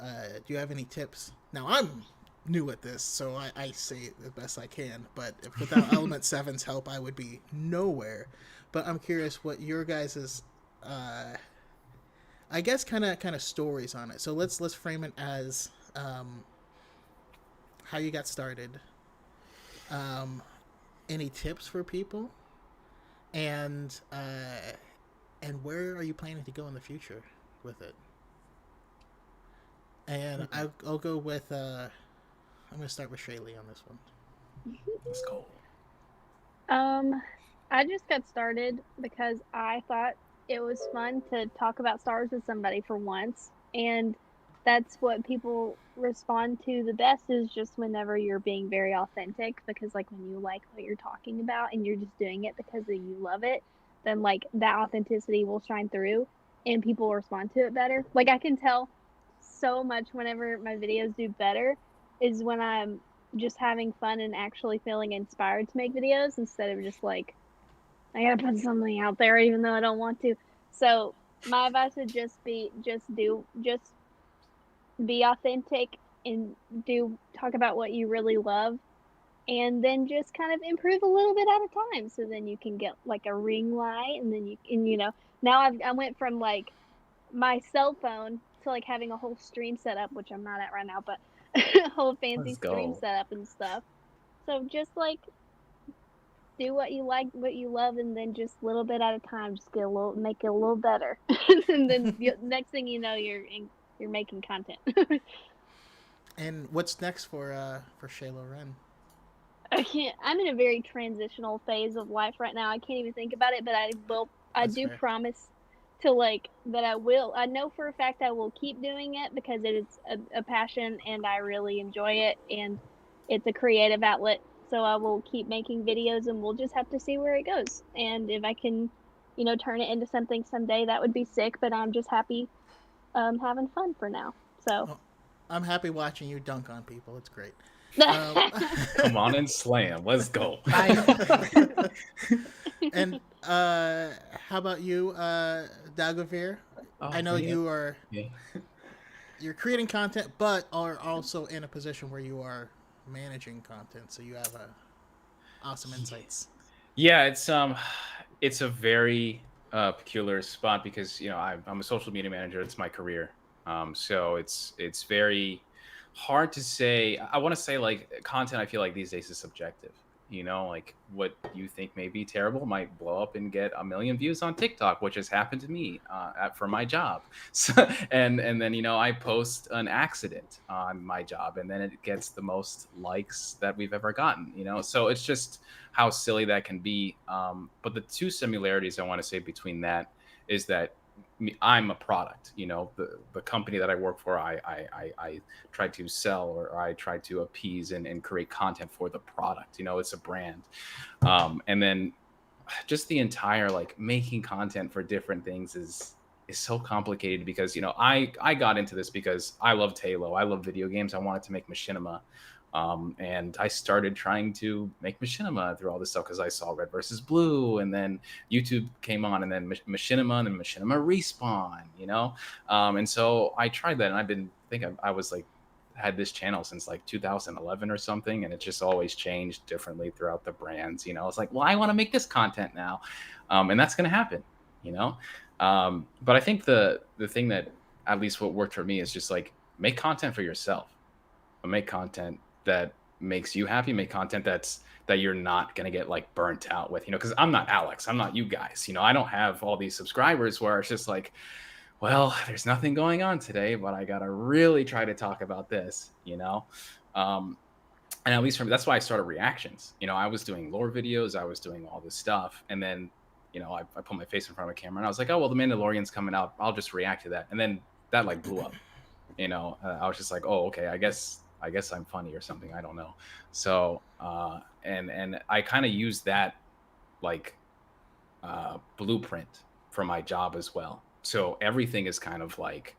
Do you have any tips? Now I'm new at this, so I say it the best I can, but without Element 7's help, I would be nowhere. But I'm curious what your guys's, I guess, kind of stories on it. So let's frame it as how you got started. Any tips for people, and where are you planning to go in the future with it? And I'll go with. I'm going to start with Shaylee on this one. Let's go. I just got started because I thought it was fun to talk about Star Wars with somebody for once, and that's what people respond to the best is just whenever you're being very authentic, because when you like what you're talking about and you're just doing it because you love it, then that authenticity will shine through and people will respond to it better. I can tell so much whenever my videos do better is when I'm just having fun and actually feeling inspired to make videos instead of just I gotta put something out there even though I don't want to. So my advice would just be be authentic and talk about what you really love, and then just kind of improve a little bit at a time, so then you can get a ring light, and then now I went from my cell phone to having a whole stream set up, which I'm not at right now, but a whole fancy stream setup and stuff. So just do what you like, what you love, and then just a little bit at a time, just make it a little better. And then next thing you know, you're making content. And what's next for Shayla Wren? I'm in a very transitional phase of life right now. I can't even think about it, but I do promise to that I will. I know for a fact I will keep doing it because it is a passion and I really enjoy it, and it's a creative outlet. So I will keep making videos, and we'll just have to see where it goes. And if I can, turn it into something someday, that would be sick. But I'm just happy having fun for now. So Well, I'm happy watching you dunk on people. It's great. Come on and slam. Let's go. And how about you, Dagavir? I know you are you're creating content, but are also in a position where you are managing content, so you have awesome insights. Yeah, it's it's a very peculiar spot because I'm a social media manager. It's my career, so it's very hard to say. I want to say like content. I feel like these days is subjective. Like what you think may be terrible might blow up and get a million views on TikTok, which has happened to me for my job. So, and then I post an accident on my job, and then it gets the most likes that we've ever gotten. So it's just how silly that can be. But the two similarities I want to say between that is that I'm a product. The company that I work for, I try to sell, or I try to appease and create content for the product. It's a brand. And then just the entire like making content for different things is so complicated because I got into this because I love Halo, I love video games, I wanted to make machinima, and I started trying to make machinima through all this stuff because I saw Red versus Blue, and then YouTube came on, and then machinima, and then machinima respawn, and so I tried that, and I was like had this channel since like 2011 or something, and it just always changed differently throughout the brands. It's like, well, I want to make this content now, and that's going to happen. But I think the thing that at least what worked for me is just like make content for yourself, make content that makes you happy, make content that you're not going to get like burnt out with, because I'm not Alex, I'm not you guys, I don't have all these subscribers where it's just like, well, there's nothing going on today, but I gotta really try to talk about this, and at least for me, that's why I started reactions. I was doing lore videos, I was doing all this stuff, and then I put my face in front of a camera, and I was like, oh well, the Mandalorian's coming out, I'll just react to that, and then that like blew up. I was just like, oh, okay, I guess I'm funny or something, I don't know. So and I kind of used that like blueprint for my job as well. So everything is kind of like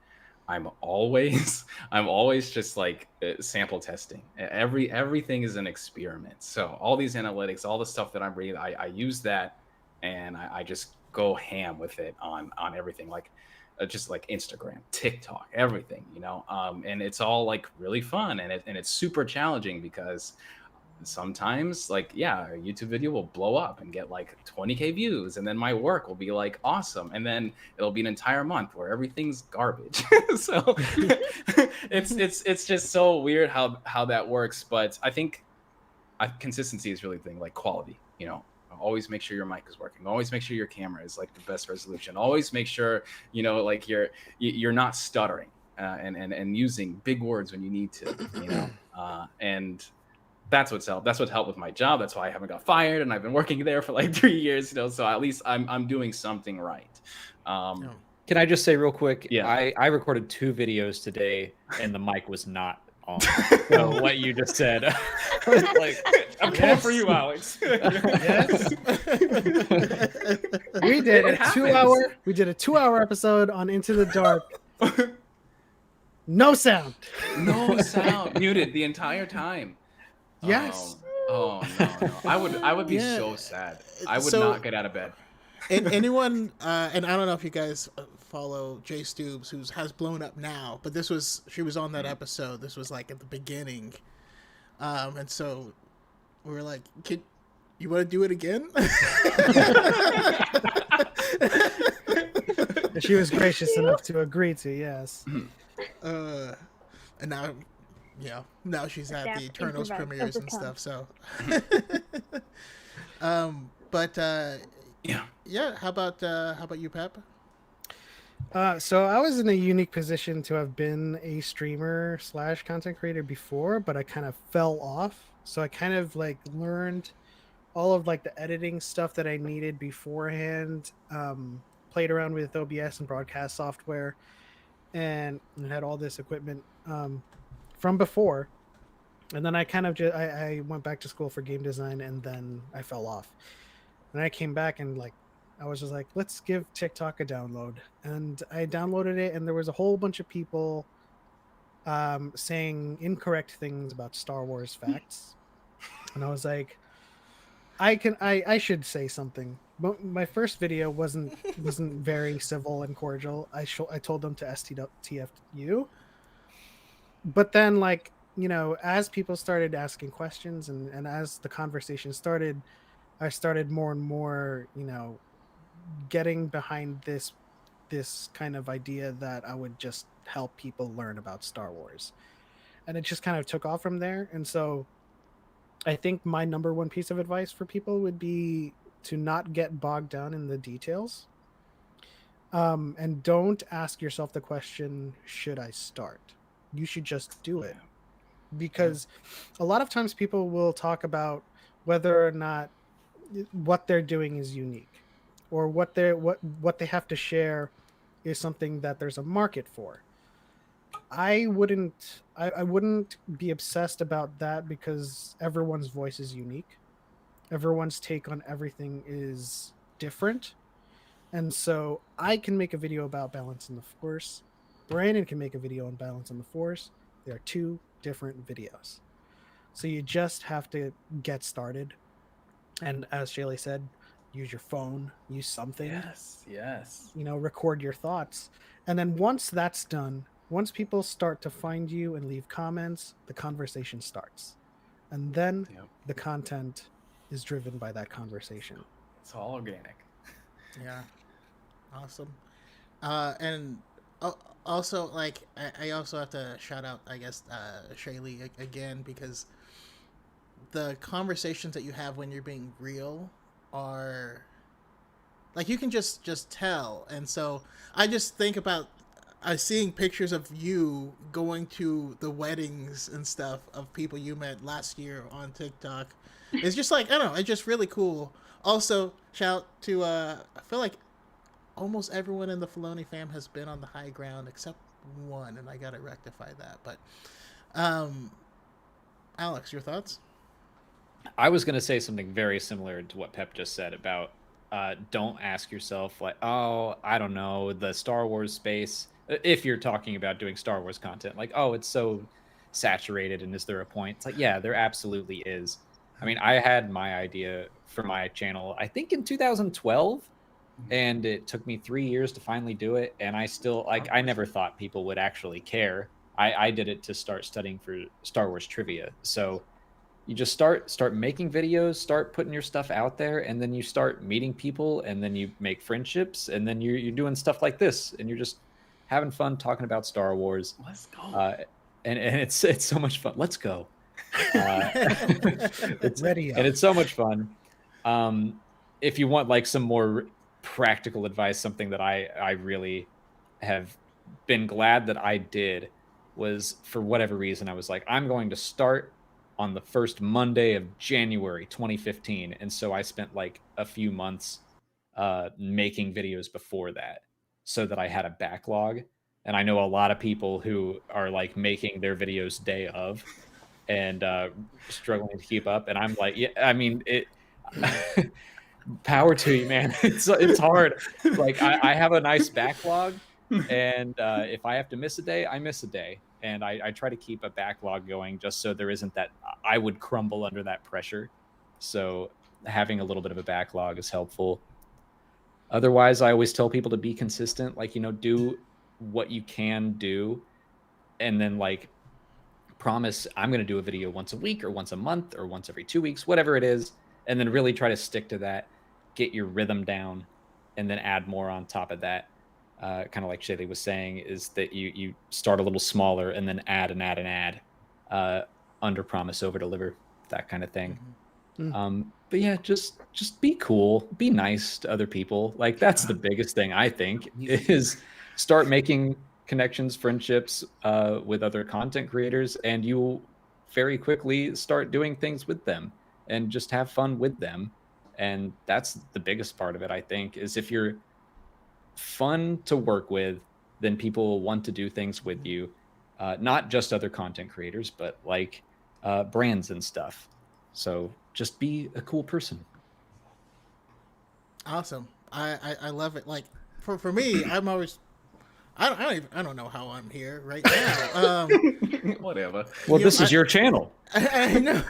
I'm always just like sample testing. Everything is an experiment. So all these analytics, all the stuff that I'm reading, I use that, and I just go ham with it on everything, like just like Instagram, TikTok, everything, and it's all like really fun, and it's super challenging because sometimes like a YouTube video will blow up and get like 20K views, and then my work will be like awesome, and then it'll be an entire month where everything's garbage. So it's just so weird how that works. But I think consistency is really the thing, like quality. Always make sure your mic is working, always make sure your camera is like the best resolution, always make sure like you're not stuttering and using big words when you need to, and that's what's helped. That's what helped with my job. That's why I haven't got fired, and I've been working there for like 3 years. So at least I'm doing something right. Can I just say real quick? Yeah. I recorded 2 videos today, and the mic was not on. So what you just said, like, I'm coming for you, Alex. Yes. We did a 2-hour. We did a 2-hour episode on Into the Dark. No sound. No sound. Muted the entire time. Yes. Oh no. I would be so sad. I would not get out of bed. And anyone, and I don't know if you guys follow Jay Stubes, who has blown up now, but she was on that episode. This was like at the beginning, and so we were like, you want to do it again? She was gracious enough to agree to, yes. And now she's at the Eternals premieres and stuff. So, but how about you, Pep? So I was in a unique position to have been a streamer / content creator before, but I kind of fell off. So I kind of like learned all of like the editing stuff that I needed beforehand. Played around with OBS and broadcast software, and had all this equipment from before. And then I kind of I went back to school for game design, and then I fell off. And I came back, and like I was just like, let's give TikTok a download. And I downloaded it, and there was a whole bunch of people saying incorrect things about Star Wars facts. And I was like, I should say something. But my first video wasn't very civil and cordial. I told them to STFU. But then, like, as people started asking questions, and as the conversation started, I started more and more, getting behind this kind of idea that I would just help people learn about Star Wars. And it just kind of took off from there. And so I think my number one piece of advice for people would be to not get bogged down in the details. And don't ask yourself the question, should I start? You should just do it. Because a lot of times people will talk about whether or not what they're doing is unique, or what they have to share is something that there's a market for. I wouldn't be obsessed about that, because everyone's voice is unique. Everyone's take on everything is different. And so I can make a video about balance in the Force. Brandon can make a video on balance in the Force. They are two different videos. So you just have to get started. And as Shaylee said, use your phone, use something. Yes. Record your thoughts. And then once that's done, once people start to find you and leave comments, the conversation starts. And then the content is driven by that conversation. It's all organic. Yeah. Awesome. And also, like, I also have to shout out, I guess, Shaylee again, because the conversations that you have when you're being real are, like, you can just tell. And so I just think about seeing pictures of you going to the weddings and stuff of people you met last year on TikTok. It's just like, I don't know, it's just really cool. Also, shout to I feel like almost everyone in the Filoni fam has been on the high ground except one, and I gotta rectify that. But Alex, your thoughts? I was going to say something very similar to what Pep just said about don't ask yourself, like, oh, I don't know, the Star Wars space. If you're talking about doing Star Wars content, like, oh, it's so saturated, and is there a point? It's like, yeah, there absolutely is. I mean, I had my idea for my channel, I think in 2012, and it took me 3 years to finally do it. And I still, like, I never thought people would actually care. I did it to start studying for Star Wars trivia. So you just start making videos, start putting your stuff out there, and then you start meeting people, and then you make friendships, and then you're doing stuff like this, and you're just having fun talking about Star Wars. Let's go. And it's so much fun. Let's go. It's Ready up. And it's so much fun. If you want like some more practical advice, something that I really have been glad that I did was, for whatever reason, I was like, I'm going to start on the first Monday of January 2015. And so I spent like a few months making videos before that, so that I had a backlog. And I know a lot of people who are like making their videos day of and struggling to keep up. And I'm like, yeah, I mean, it power to you, man. It's hard. Like, I have a nice backlog, and if I have to miss a day, I miss a day. And I try to keep a backlog going, just so there isn't that I would crumble under that pressure. So having a little bit of a backlog is helpful. Otherwise, I always tell people to be consistent. Like, do what you can do, and then like promise I'm going to do a video once a week or once a month or once every 2 weeks, whatever it is. And then really try to stick to that, get your rhythm down, and then add more on top of that. Kind of like Shaylee was saying, is that you start a little smaller and then add and add and add, under promise, over deliver, that kind of thing. Mm-hmm. But yeah, just be cool, be nice to other people. Like, that's the biggest thing, I think, is start making connections, friendships with other content creators, and you'll very quickly start doing things with them and just have fun with them. And that's the biggest part of it, I think, is if you're fun to work with, then people will want to do things with you. Not just other content creators, but like brands and stuff. So just be a cool person. Awesome. I love it. Like, for me, I'm always, I don't know how I'm here right now. Whatever. Well, this is your channel. I know.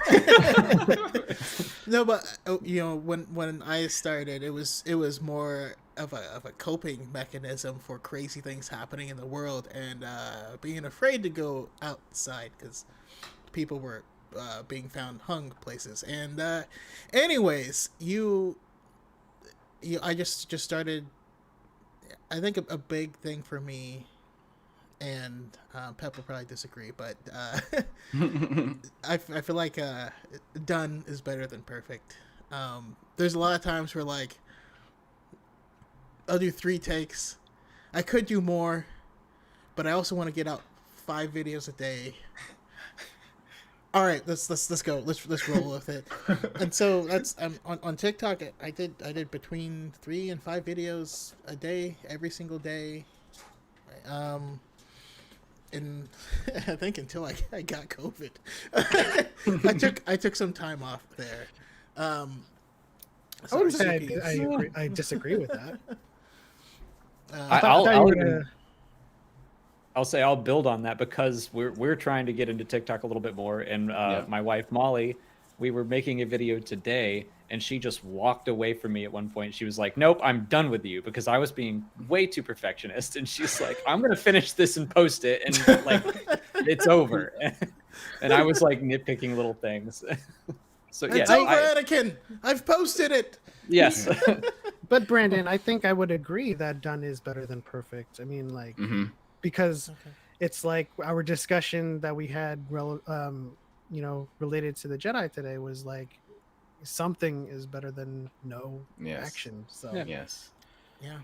No, but when I started, it was more of a coping mechanism for crazy things happening in the world, and being afraid to go outside because people were being found hung places. And anyways, I just started. I think a big thing for me, and Pep will probably disagree, but I feel like done is better than perfect. There's a lot of times where like I'll do 3 takes. I could do more, but I also want to get out 5 videos a day. All right, let's go. Let's roll with it. And so that's on TikTok. I did between 3 and 5 videos a day, every single day. And I think until I got COVID, I took some time off there. I wouldn't say I disagree with that. I'll say I'll build on that because we're trying to get into TikTok a little bit more. And my wife Molly, we were making a video today, and she just walked away from me at one point. She was like, "Nope, I'm done with you," because I was being way too perfectionist. And she's like, "I'm gonna finish this and post it, and like it's over." And I was like nitpicking little things. So it's over, Anakin. I've posted it. Yes. But Brandon, I think I would agree that done is better than perfect. I mean, like. Because it's like our discussion that we had, related to the Jedi today was like something is better than no action. So yes,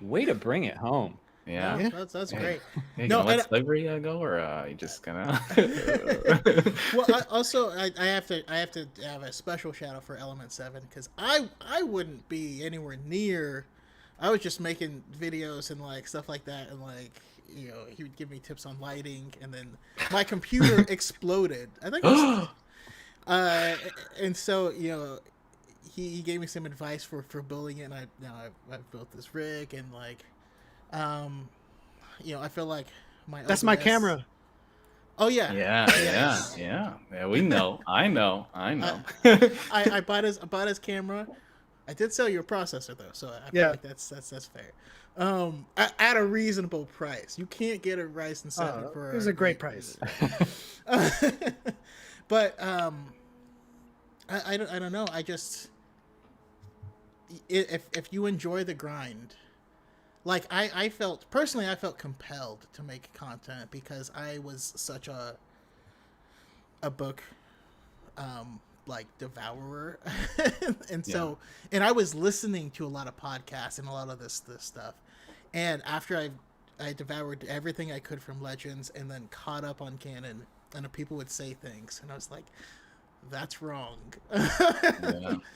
way to bring it home. Yeah, that's great. Hey, no, let slavery go, or you just gonna. Well, I have to have a special shout out for Element 7 because I wouldn't be anywhere near. I was just making videos and like stuff like that, and like. He would give me tips on lighting, and then my computer exploded. I think it was, and so he gave me some advice for building it, and I've built this rig, and like I feel like that's my camera. Oh yeah. Yeah, we know. I know. I bought his camera. I did sell you a processor though, so I feel like that's fair. At a reasonable price. You can't get a Ryzen 7 for. It was a great price. But I don't know. I just if you enjoy the grind, like I felt compelled to make content because I was such a book like devourer and so and I was listening to a lot of podcasts and a lot of this stuff, and after I devoured everything I could from Legends and then caught up on canon, and people would say things and I was like, that's wrong.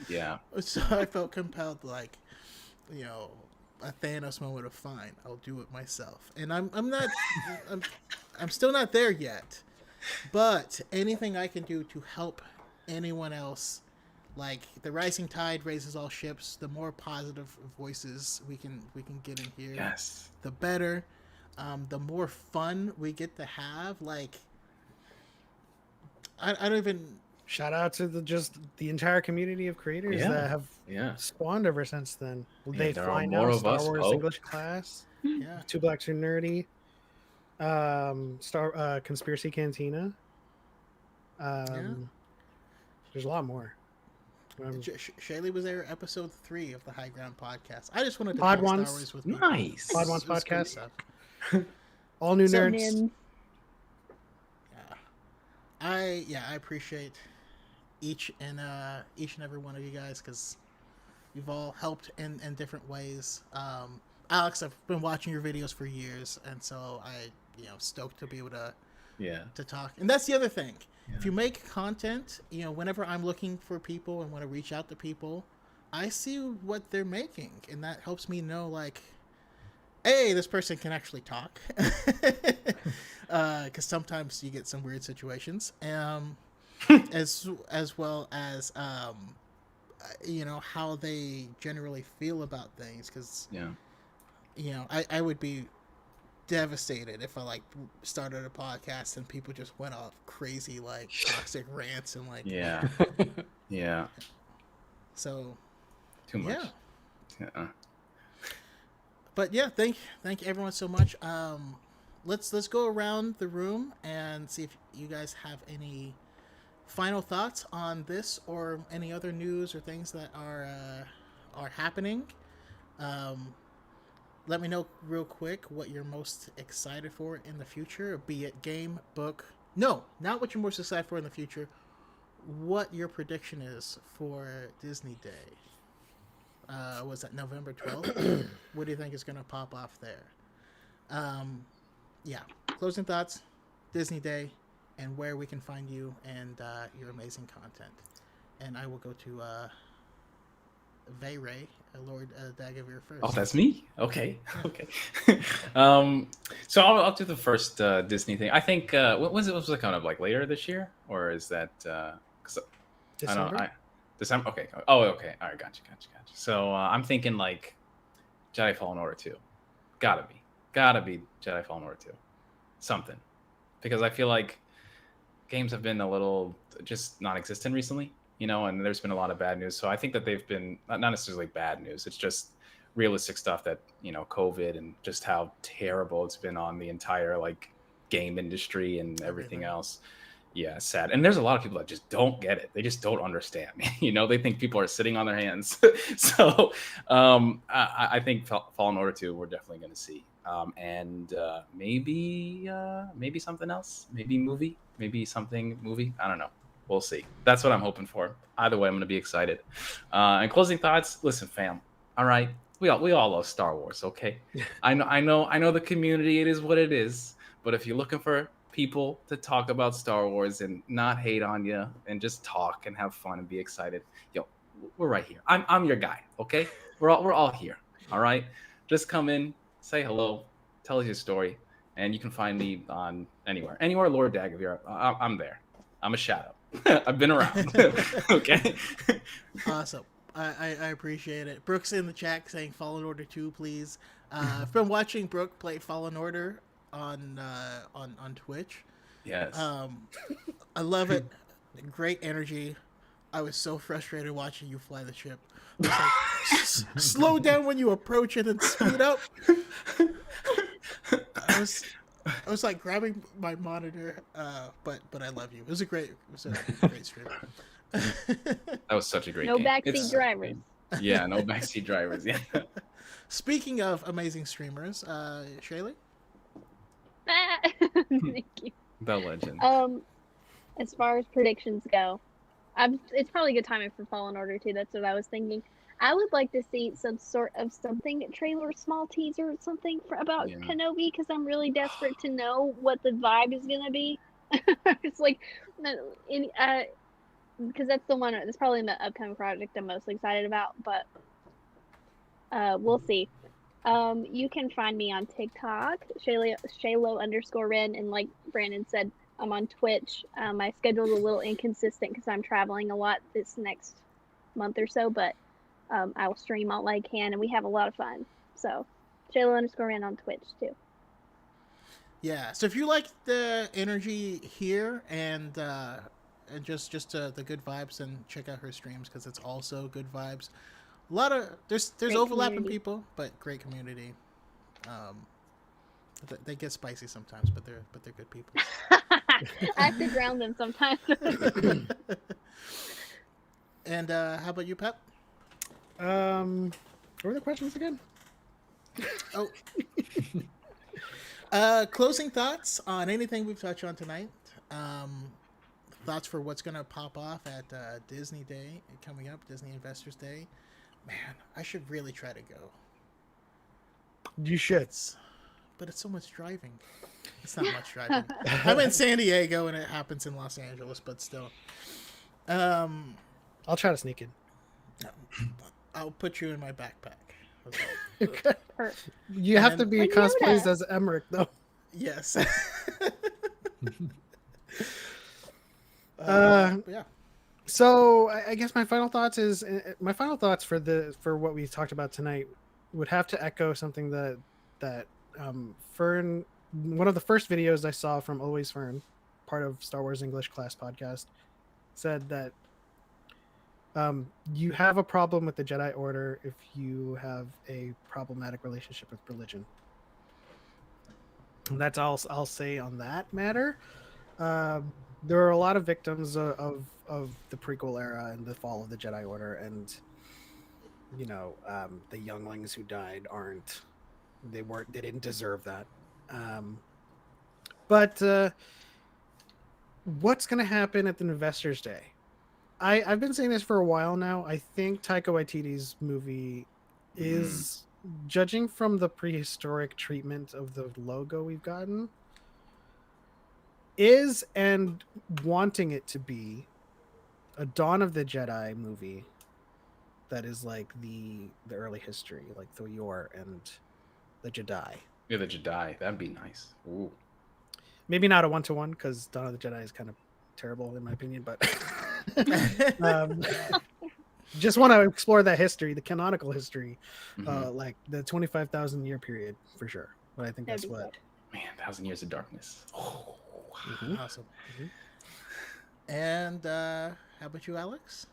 Yeah. So I felt compelled, like, a Thanos moment of fine, I'll do it myself, and I'm not I'm still not there yet, but anything I can do to help anyone else, like the rising tide raises all ships, the more positive voices we can get in here, the better, the more fun we get to have. Like I don't even shout out to the entire community of creators that have spawned ever since then. They fly now, Star Wars English class, Too Black Too Nerdy, Conspiracy Cantina, there's a lot more. Shaylee was there, episode 3 of the High Ground podcast. I just wanted to talk talk Star Wars with people. Nice. Pod One's podcast. All new nerds. I appreciate each and every one of you guys because you've all helped in different ways. Alex, I've been watching your videos for years, and so I stoked to be able to talk. And that's the other thing. If you make content, whenever I'm looking for people and want to reach out to people, I see what they're making, and that helps me know, like, hey, this person can actually talk. Because sometimes you get some weird situations, as well as how they generally feel about things. Because I would be devastated if I like started a podcast and people just went off crazy like toxic rants and like so too much. But thank everyone so much. Let's go around the room and see if you guys have any final thoughts on this or any other news or things that are happening. Um, Let me know real quick what you're most excited for in the future, be it game, book. No, not what you're most excited for in the future. What your prediction is for Disney Day. Was that November 12th? What do you think is going to pop off there? Yeah. Closing thoughts, Disney Day, and where we can find you and your amazing content. And I will go to Veyray, Lord Dagavir first. Oh, that's me. Okay, okay. So I'll do the first Disney thing. I think what was it? Was it kind of like later this year, or is that? Because I don't. December? December. Okay. Oh, okay. All right. Gotcha. So I'm thinking like Jedi Fallen Order 2. Gotta be Jedi Fallen Order 2. Something, because I feel like games have been a little just non-existent recently, and there's been a lot of bad news. So I think that they've been not necessarily bad news. It's just realistic stuff that, COVID and just how terrible it's been on the entire like game industry and everything else. Yeah, sad. And there's a lot of people that just don't get it. They just don't understand. They think people are sitting on their hands. So I think Fallen Order 2 we're definitely going to see. And maybe something else. Maybe something movie. I don't know. We'll see. That's what I'm hoping for. Either way, I'm going to be excited. And closing thoughts. Listen, fam. All right. We all love Star Wars. Okay. I know the community. It is what it is. But if you're looking for people to talk about Star Wars and not hate on you and just talk and have fun and be excited, we're right here. I'm your guy. Okay. We're all here. All right. Just come in, say hello, tell us your story, and you can find me on anywhere. Lord Dagavir. I'm there. I'm a shadow. I've been around. Okay. Awesome. I appreciate it. Brooke's in the chat saying Fallen Order 2, please. I've been watching Brooke play Fallen Order on Twitch. Yes. I love it. Great energy. I was so frustrated watching you fly the ship. I was like, slow down when you approach it and speed up. I was like grabbing my monitor, but I love you. It was a great stream. That was such a great No game. backseat drivers. Yeah, no backseat drivers. Yeah. Speaking of amazing streamers, Shaylee? Thank you. The legend. As far as predictions go, it's probably good timing for Fallen Order 2. That's what I was thinking. I would like to see some sort of something trailer, small teaser, or something about Kenobi, because I'm really desperate to know what the vibe is gonna be. It's like, because that's the one. That's probably the upcoming project I'm most excited about. But we'll see. You can find me on TikTok, Shaylo_Ren, and like Brandon said, I'm on Twitch. My schedule's a little inconsistent because I'm traveling a lot this next month or so, but I will stream all I can, and we have a lot of fun. So, Shaylo_Ren on Twitch too. Yeah. So if you like the energy here and just the good vibes, then check out her streams because it's also good vibes. A lot of there's Great overlapping community. people, but great community. They get spicy sometimes, but they're good people. I have to ground them sometimes. And how about you, Pep? What were the questions again? Oh. Closing thoughts on anything we've touched on tonight. Thoughts for what's gonna pop off at Disney Day coming up, Disney Investors Day. Man, I should really try to go. You should. But it's so much driving. It's not much driving. I'm in San Diego and it happens in Los Angeles, but still. I'll try to sneak in. I'll put you in my backpack. You have to be Like cosplayed Yoda. as Emmerich, though. Yes. Yeah. So I guess my final thoughts for what we talked about tonight would have to echo something that Fern, one of the first videos I saw from Always Fern, part of Star Wars English Class Podcast, said that you have a problem with the Jedi Order if you have a problematic relationship with religion. And that's all I'll say on that matter. There are a lot of victims of the prequel era and the fall of the Jedi Order, and the younglings who died they didn't deserve that. But what's going to happen at the Investors Day? I've been saying this for a while now. I think Taika Waititi's movie is, judging from the prehistoric treatment of the logo we've gotten, is and wanting it to be a Dawn of the Jedi movie that is like the early history, like the Yor and the Jedi. Yeah, the Jedi. That'd be nice. Ooh. Maybe not a 1-to-1 because Dawn of the Jedi is kind of terrible in my opinion, but just want to explore that history, the canonical history, like the 25,000 year period for sure. But I think that's what. Man, 1,000 Years of Darkness. Oh, Awesome. And how about you, Alex?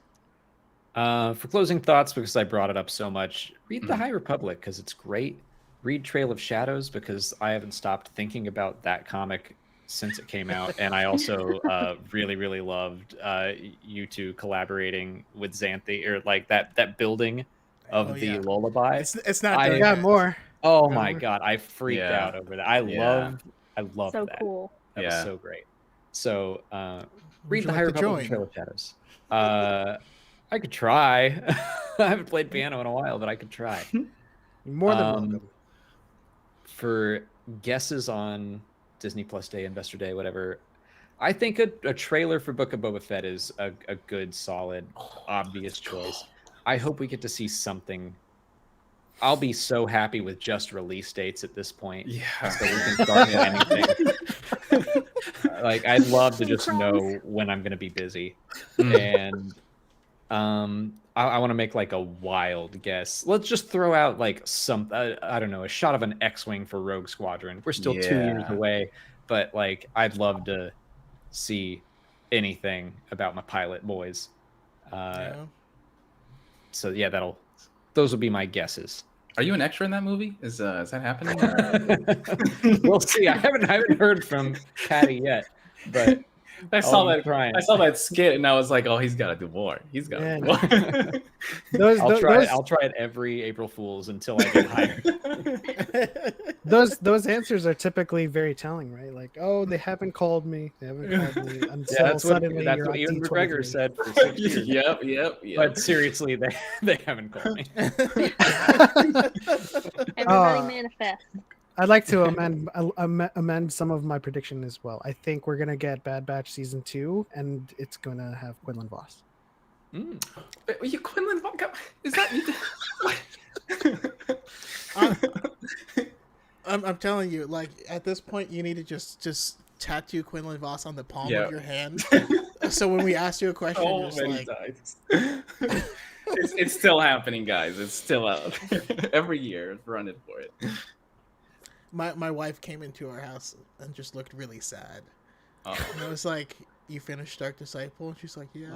For closing thoughts, because I brought it up so much, read The High Republic because it's great. Read Trail of Shadows because I haven't stopped thinking about that comic since it came out, and I also really, really loved you two collaborating with Xanthi, or like that building of the lullaby. It's not. I got more. Oh my god, I freaked out over that. I love so that. Cool. That was so great. So read The High Republic, Trail of Shadows. I could try. I haven't played piano in a while, but I could try. More than welcome. For guesses on Disney Plus Day, Investor Day, whatever, I think a trailer for Book of Boba Fett is a good, solid, obvious choice. I hope we get to see something. I'll be so happy with just release dates at this point. Yeah. So we can start anything. Like, I'd love to just know when I'm going to be busy. And I want to make like a wild guess. Let's just throw out like some, I don't know, a shot of an X-Wing for Rogue Squadron. We're still 2 years away, but like, I'd love to see anything about my pilot boys. So yeah, those will be my guesses. Are you an extra in that movie? Is that happening? We'll see. I haven't heard from Patty yet, but I saw that skit and I was like, oh, he's got to do more. He's got to do more. I'll try it every April Fool's until I get hired. Those answers are typically very telling, right? Like, oh, they haven't called me. Until that's suddenly what you're Ewan on McGregor D23. said for 6 years. Yep. But seriously, they haven't called me. Everybody manifest. I'd like to amend some of my prediction as well. I think we're gonna get Bad Batch season 2, and it's gonna have Quinlan Voss. You Quinlan Voss? Is that you? I'm telling you, like at this point, you need to just tattoo Quinlan Voss on the palm of your hand. So when we ask you a question, it's still happening, guys. It's still out every year. Running for it. My wife came into our house and just looked really sad. And I was like, "You finished Dark Disciple?" And she's like, "Yeah."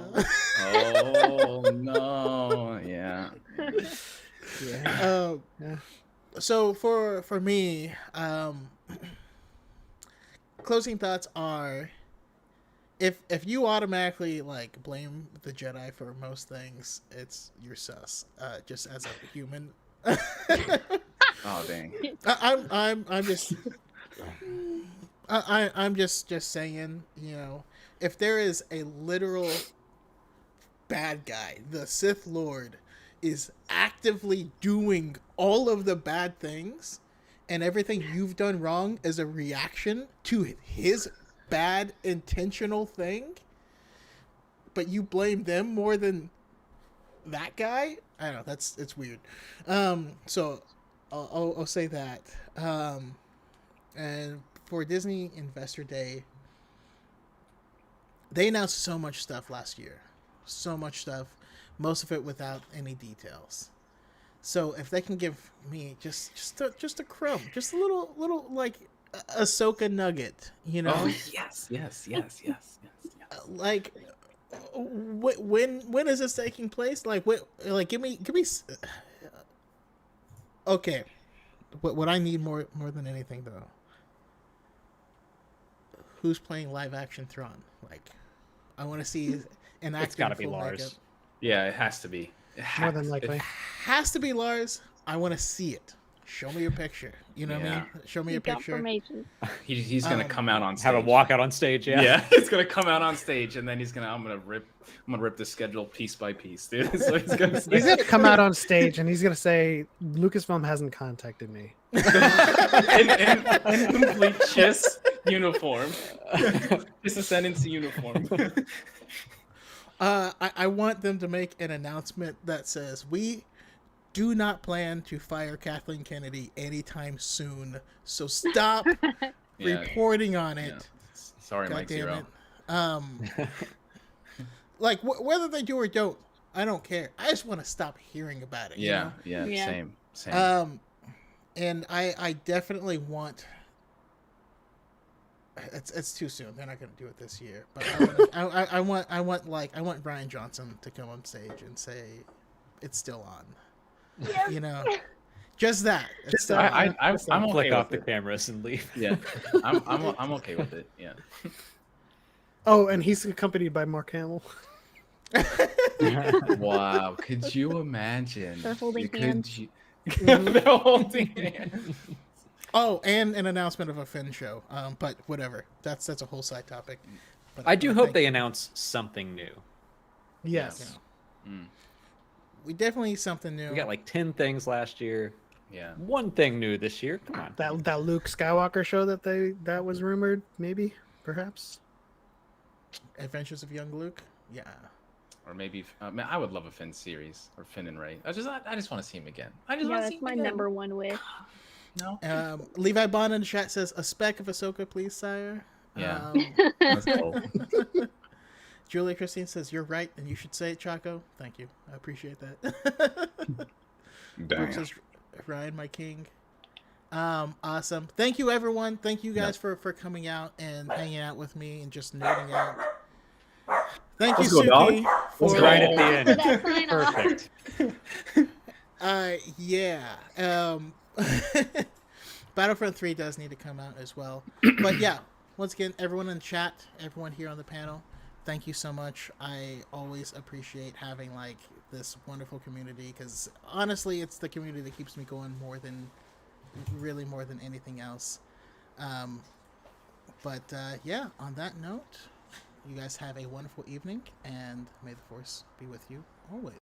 Oh no! Yeah. So for me, closing thoughts are, if you automatically like blame the Jedi for most things, you're sus. Just as a human. Oh dang! I'm just saying, if there is a literal bad guy, the Sith Lord is actively doing all of the bad things, and everything you've done wrong is a reaction to his bad intentional thing, but you blame them more than that guy. I don't know. It's weird. So I'll say that. And for Disney Investor Day, they announced so much stuff last year, so much stuff, most of it without any details. So if they can give me just a crumb, just a little like Ahsoka nugget, Oh yes. Like, when is this taking place? Like, give me. Okay, what I need more than anything though, who's playing live action Thrawn? Like, I want to see an actor. It's got to be Lars. Makeup. Yeah, it has to be. More than likely. Has to be Lars. I want to see it. Show me a picture. You know what I mean? Show me a picture. Confirmation. He's gonna come out on stage. Have a walkout on stage. Yeah. Yeah, he's gonna come out on stage, and then I'm gonna rip the schedule piece by piece, dude. So he's gonna come out on stage and he's gonna say, "Lucasfilm hasn't contacted me." in complete chess uniform, just Ascendancy uniform. I want them to make an announcement that says, we do not plan to fire Kathleen Kennedy anytime soon, so stop reporting on it. Yeah. Sorry, God Mike damn Zero. it. Like, whether they do or don't, I don't care. I just want to stop hearing about it. Yeah, you know? Yeah. Same. And I definitely want... It's too soon. They're not going to do it this year. But I want Brian Johnson to come on stage and say it's still on. Yeah. You know, just that. It's I'm okay Flick off with the cameras and leave. Yeah, I'm okay with it. Yeah. Oh, and he's accompanied by Mark Hamill. Wow, could you imagine? They're holding hands. They're holding hands. Oh, and an announcement of a Finn show. But whatever. That's a whole side topic. But I do hope they announce something new. Yes. We definitely need something new. We got like 10 things last year. Yeah. One thing new this year. Come on. That Luke Skywalker show that was rumored, maybe, perhaps. Adventures of Young Luke. Yeah. Or maybe man, I would love a Finn series or Finn and Rey. I just want to see him again. I just Yeah, want to see that's him my again. number one wish. No. Levi Bond in the chat says, a speck of Ahsoka, please, sire. Yeah. Let's go. Julia Christine says, you're right, and you should say it, Chaco. Thank you. I appreciate that. Brooke says, Ryan, my king. Awesome. Thank you, everyone. Thank you guys for coming out and hanging out with me and just nerding out. Thank you, Suki. For, Right at the end. That sign off. Perfect. yeah. Battlefront 3 does need to come out as well. But yeah, once again, everyone in chat, everyone here on the panel, thank you so much. I always appreciate having like this wonderful community because honestly, it's the community that keeps me going more than anything else. But yeah, on that note, you guys have a wonderful evening and may the force be with you always.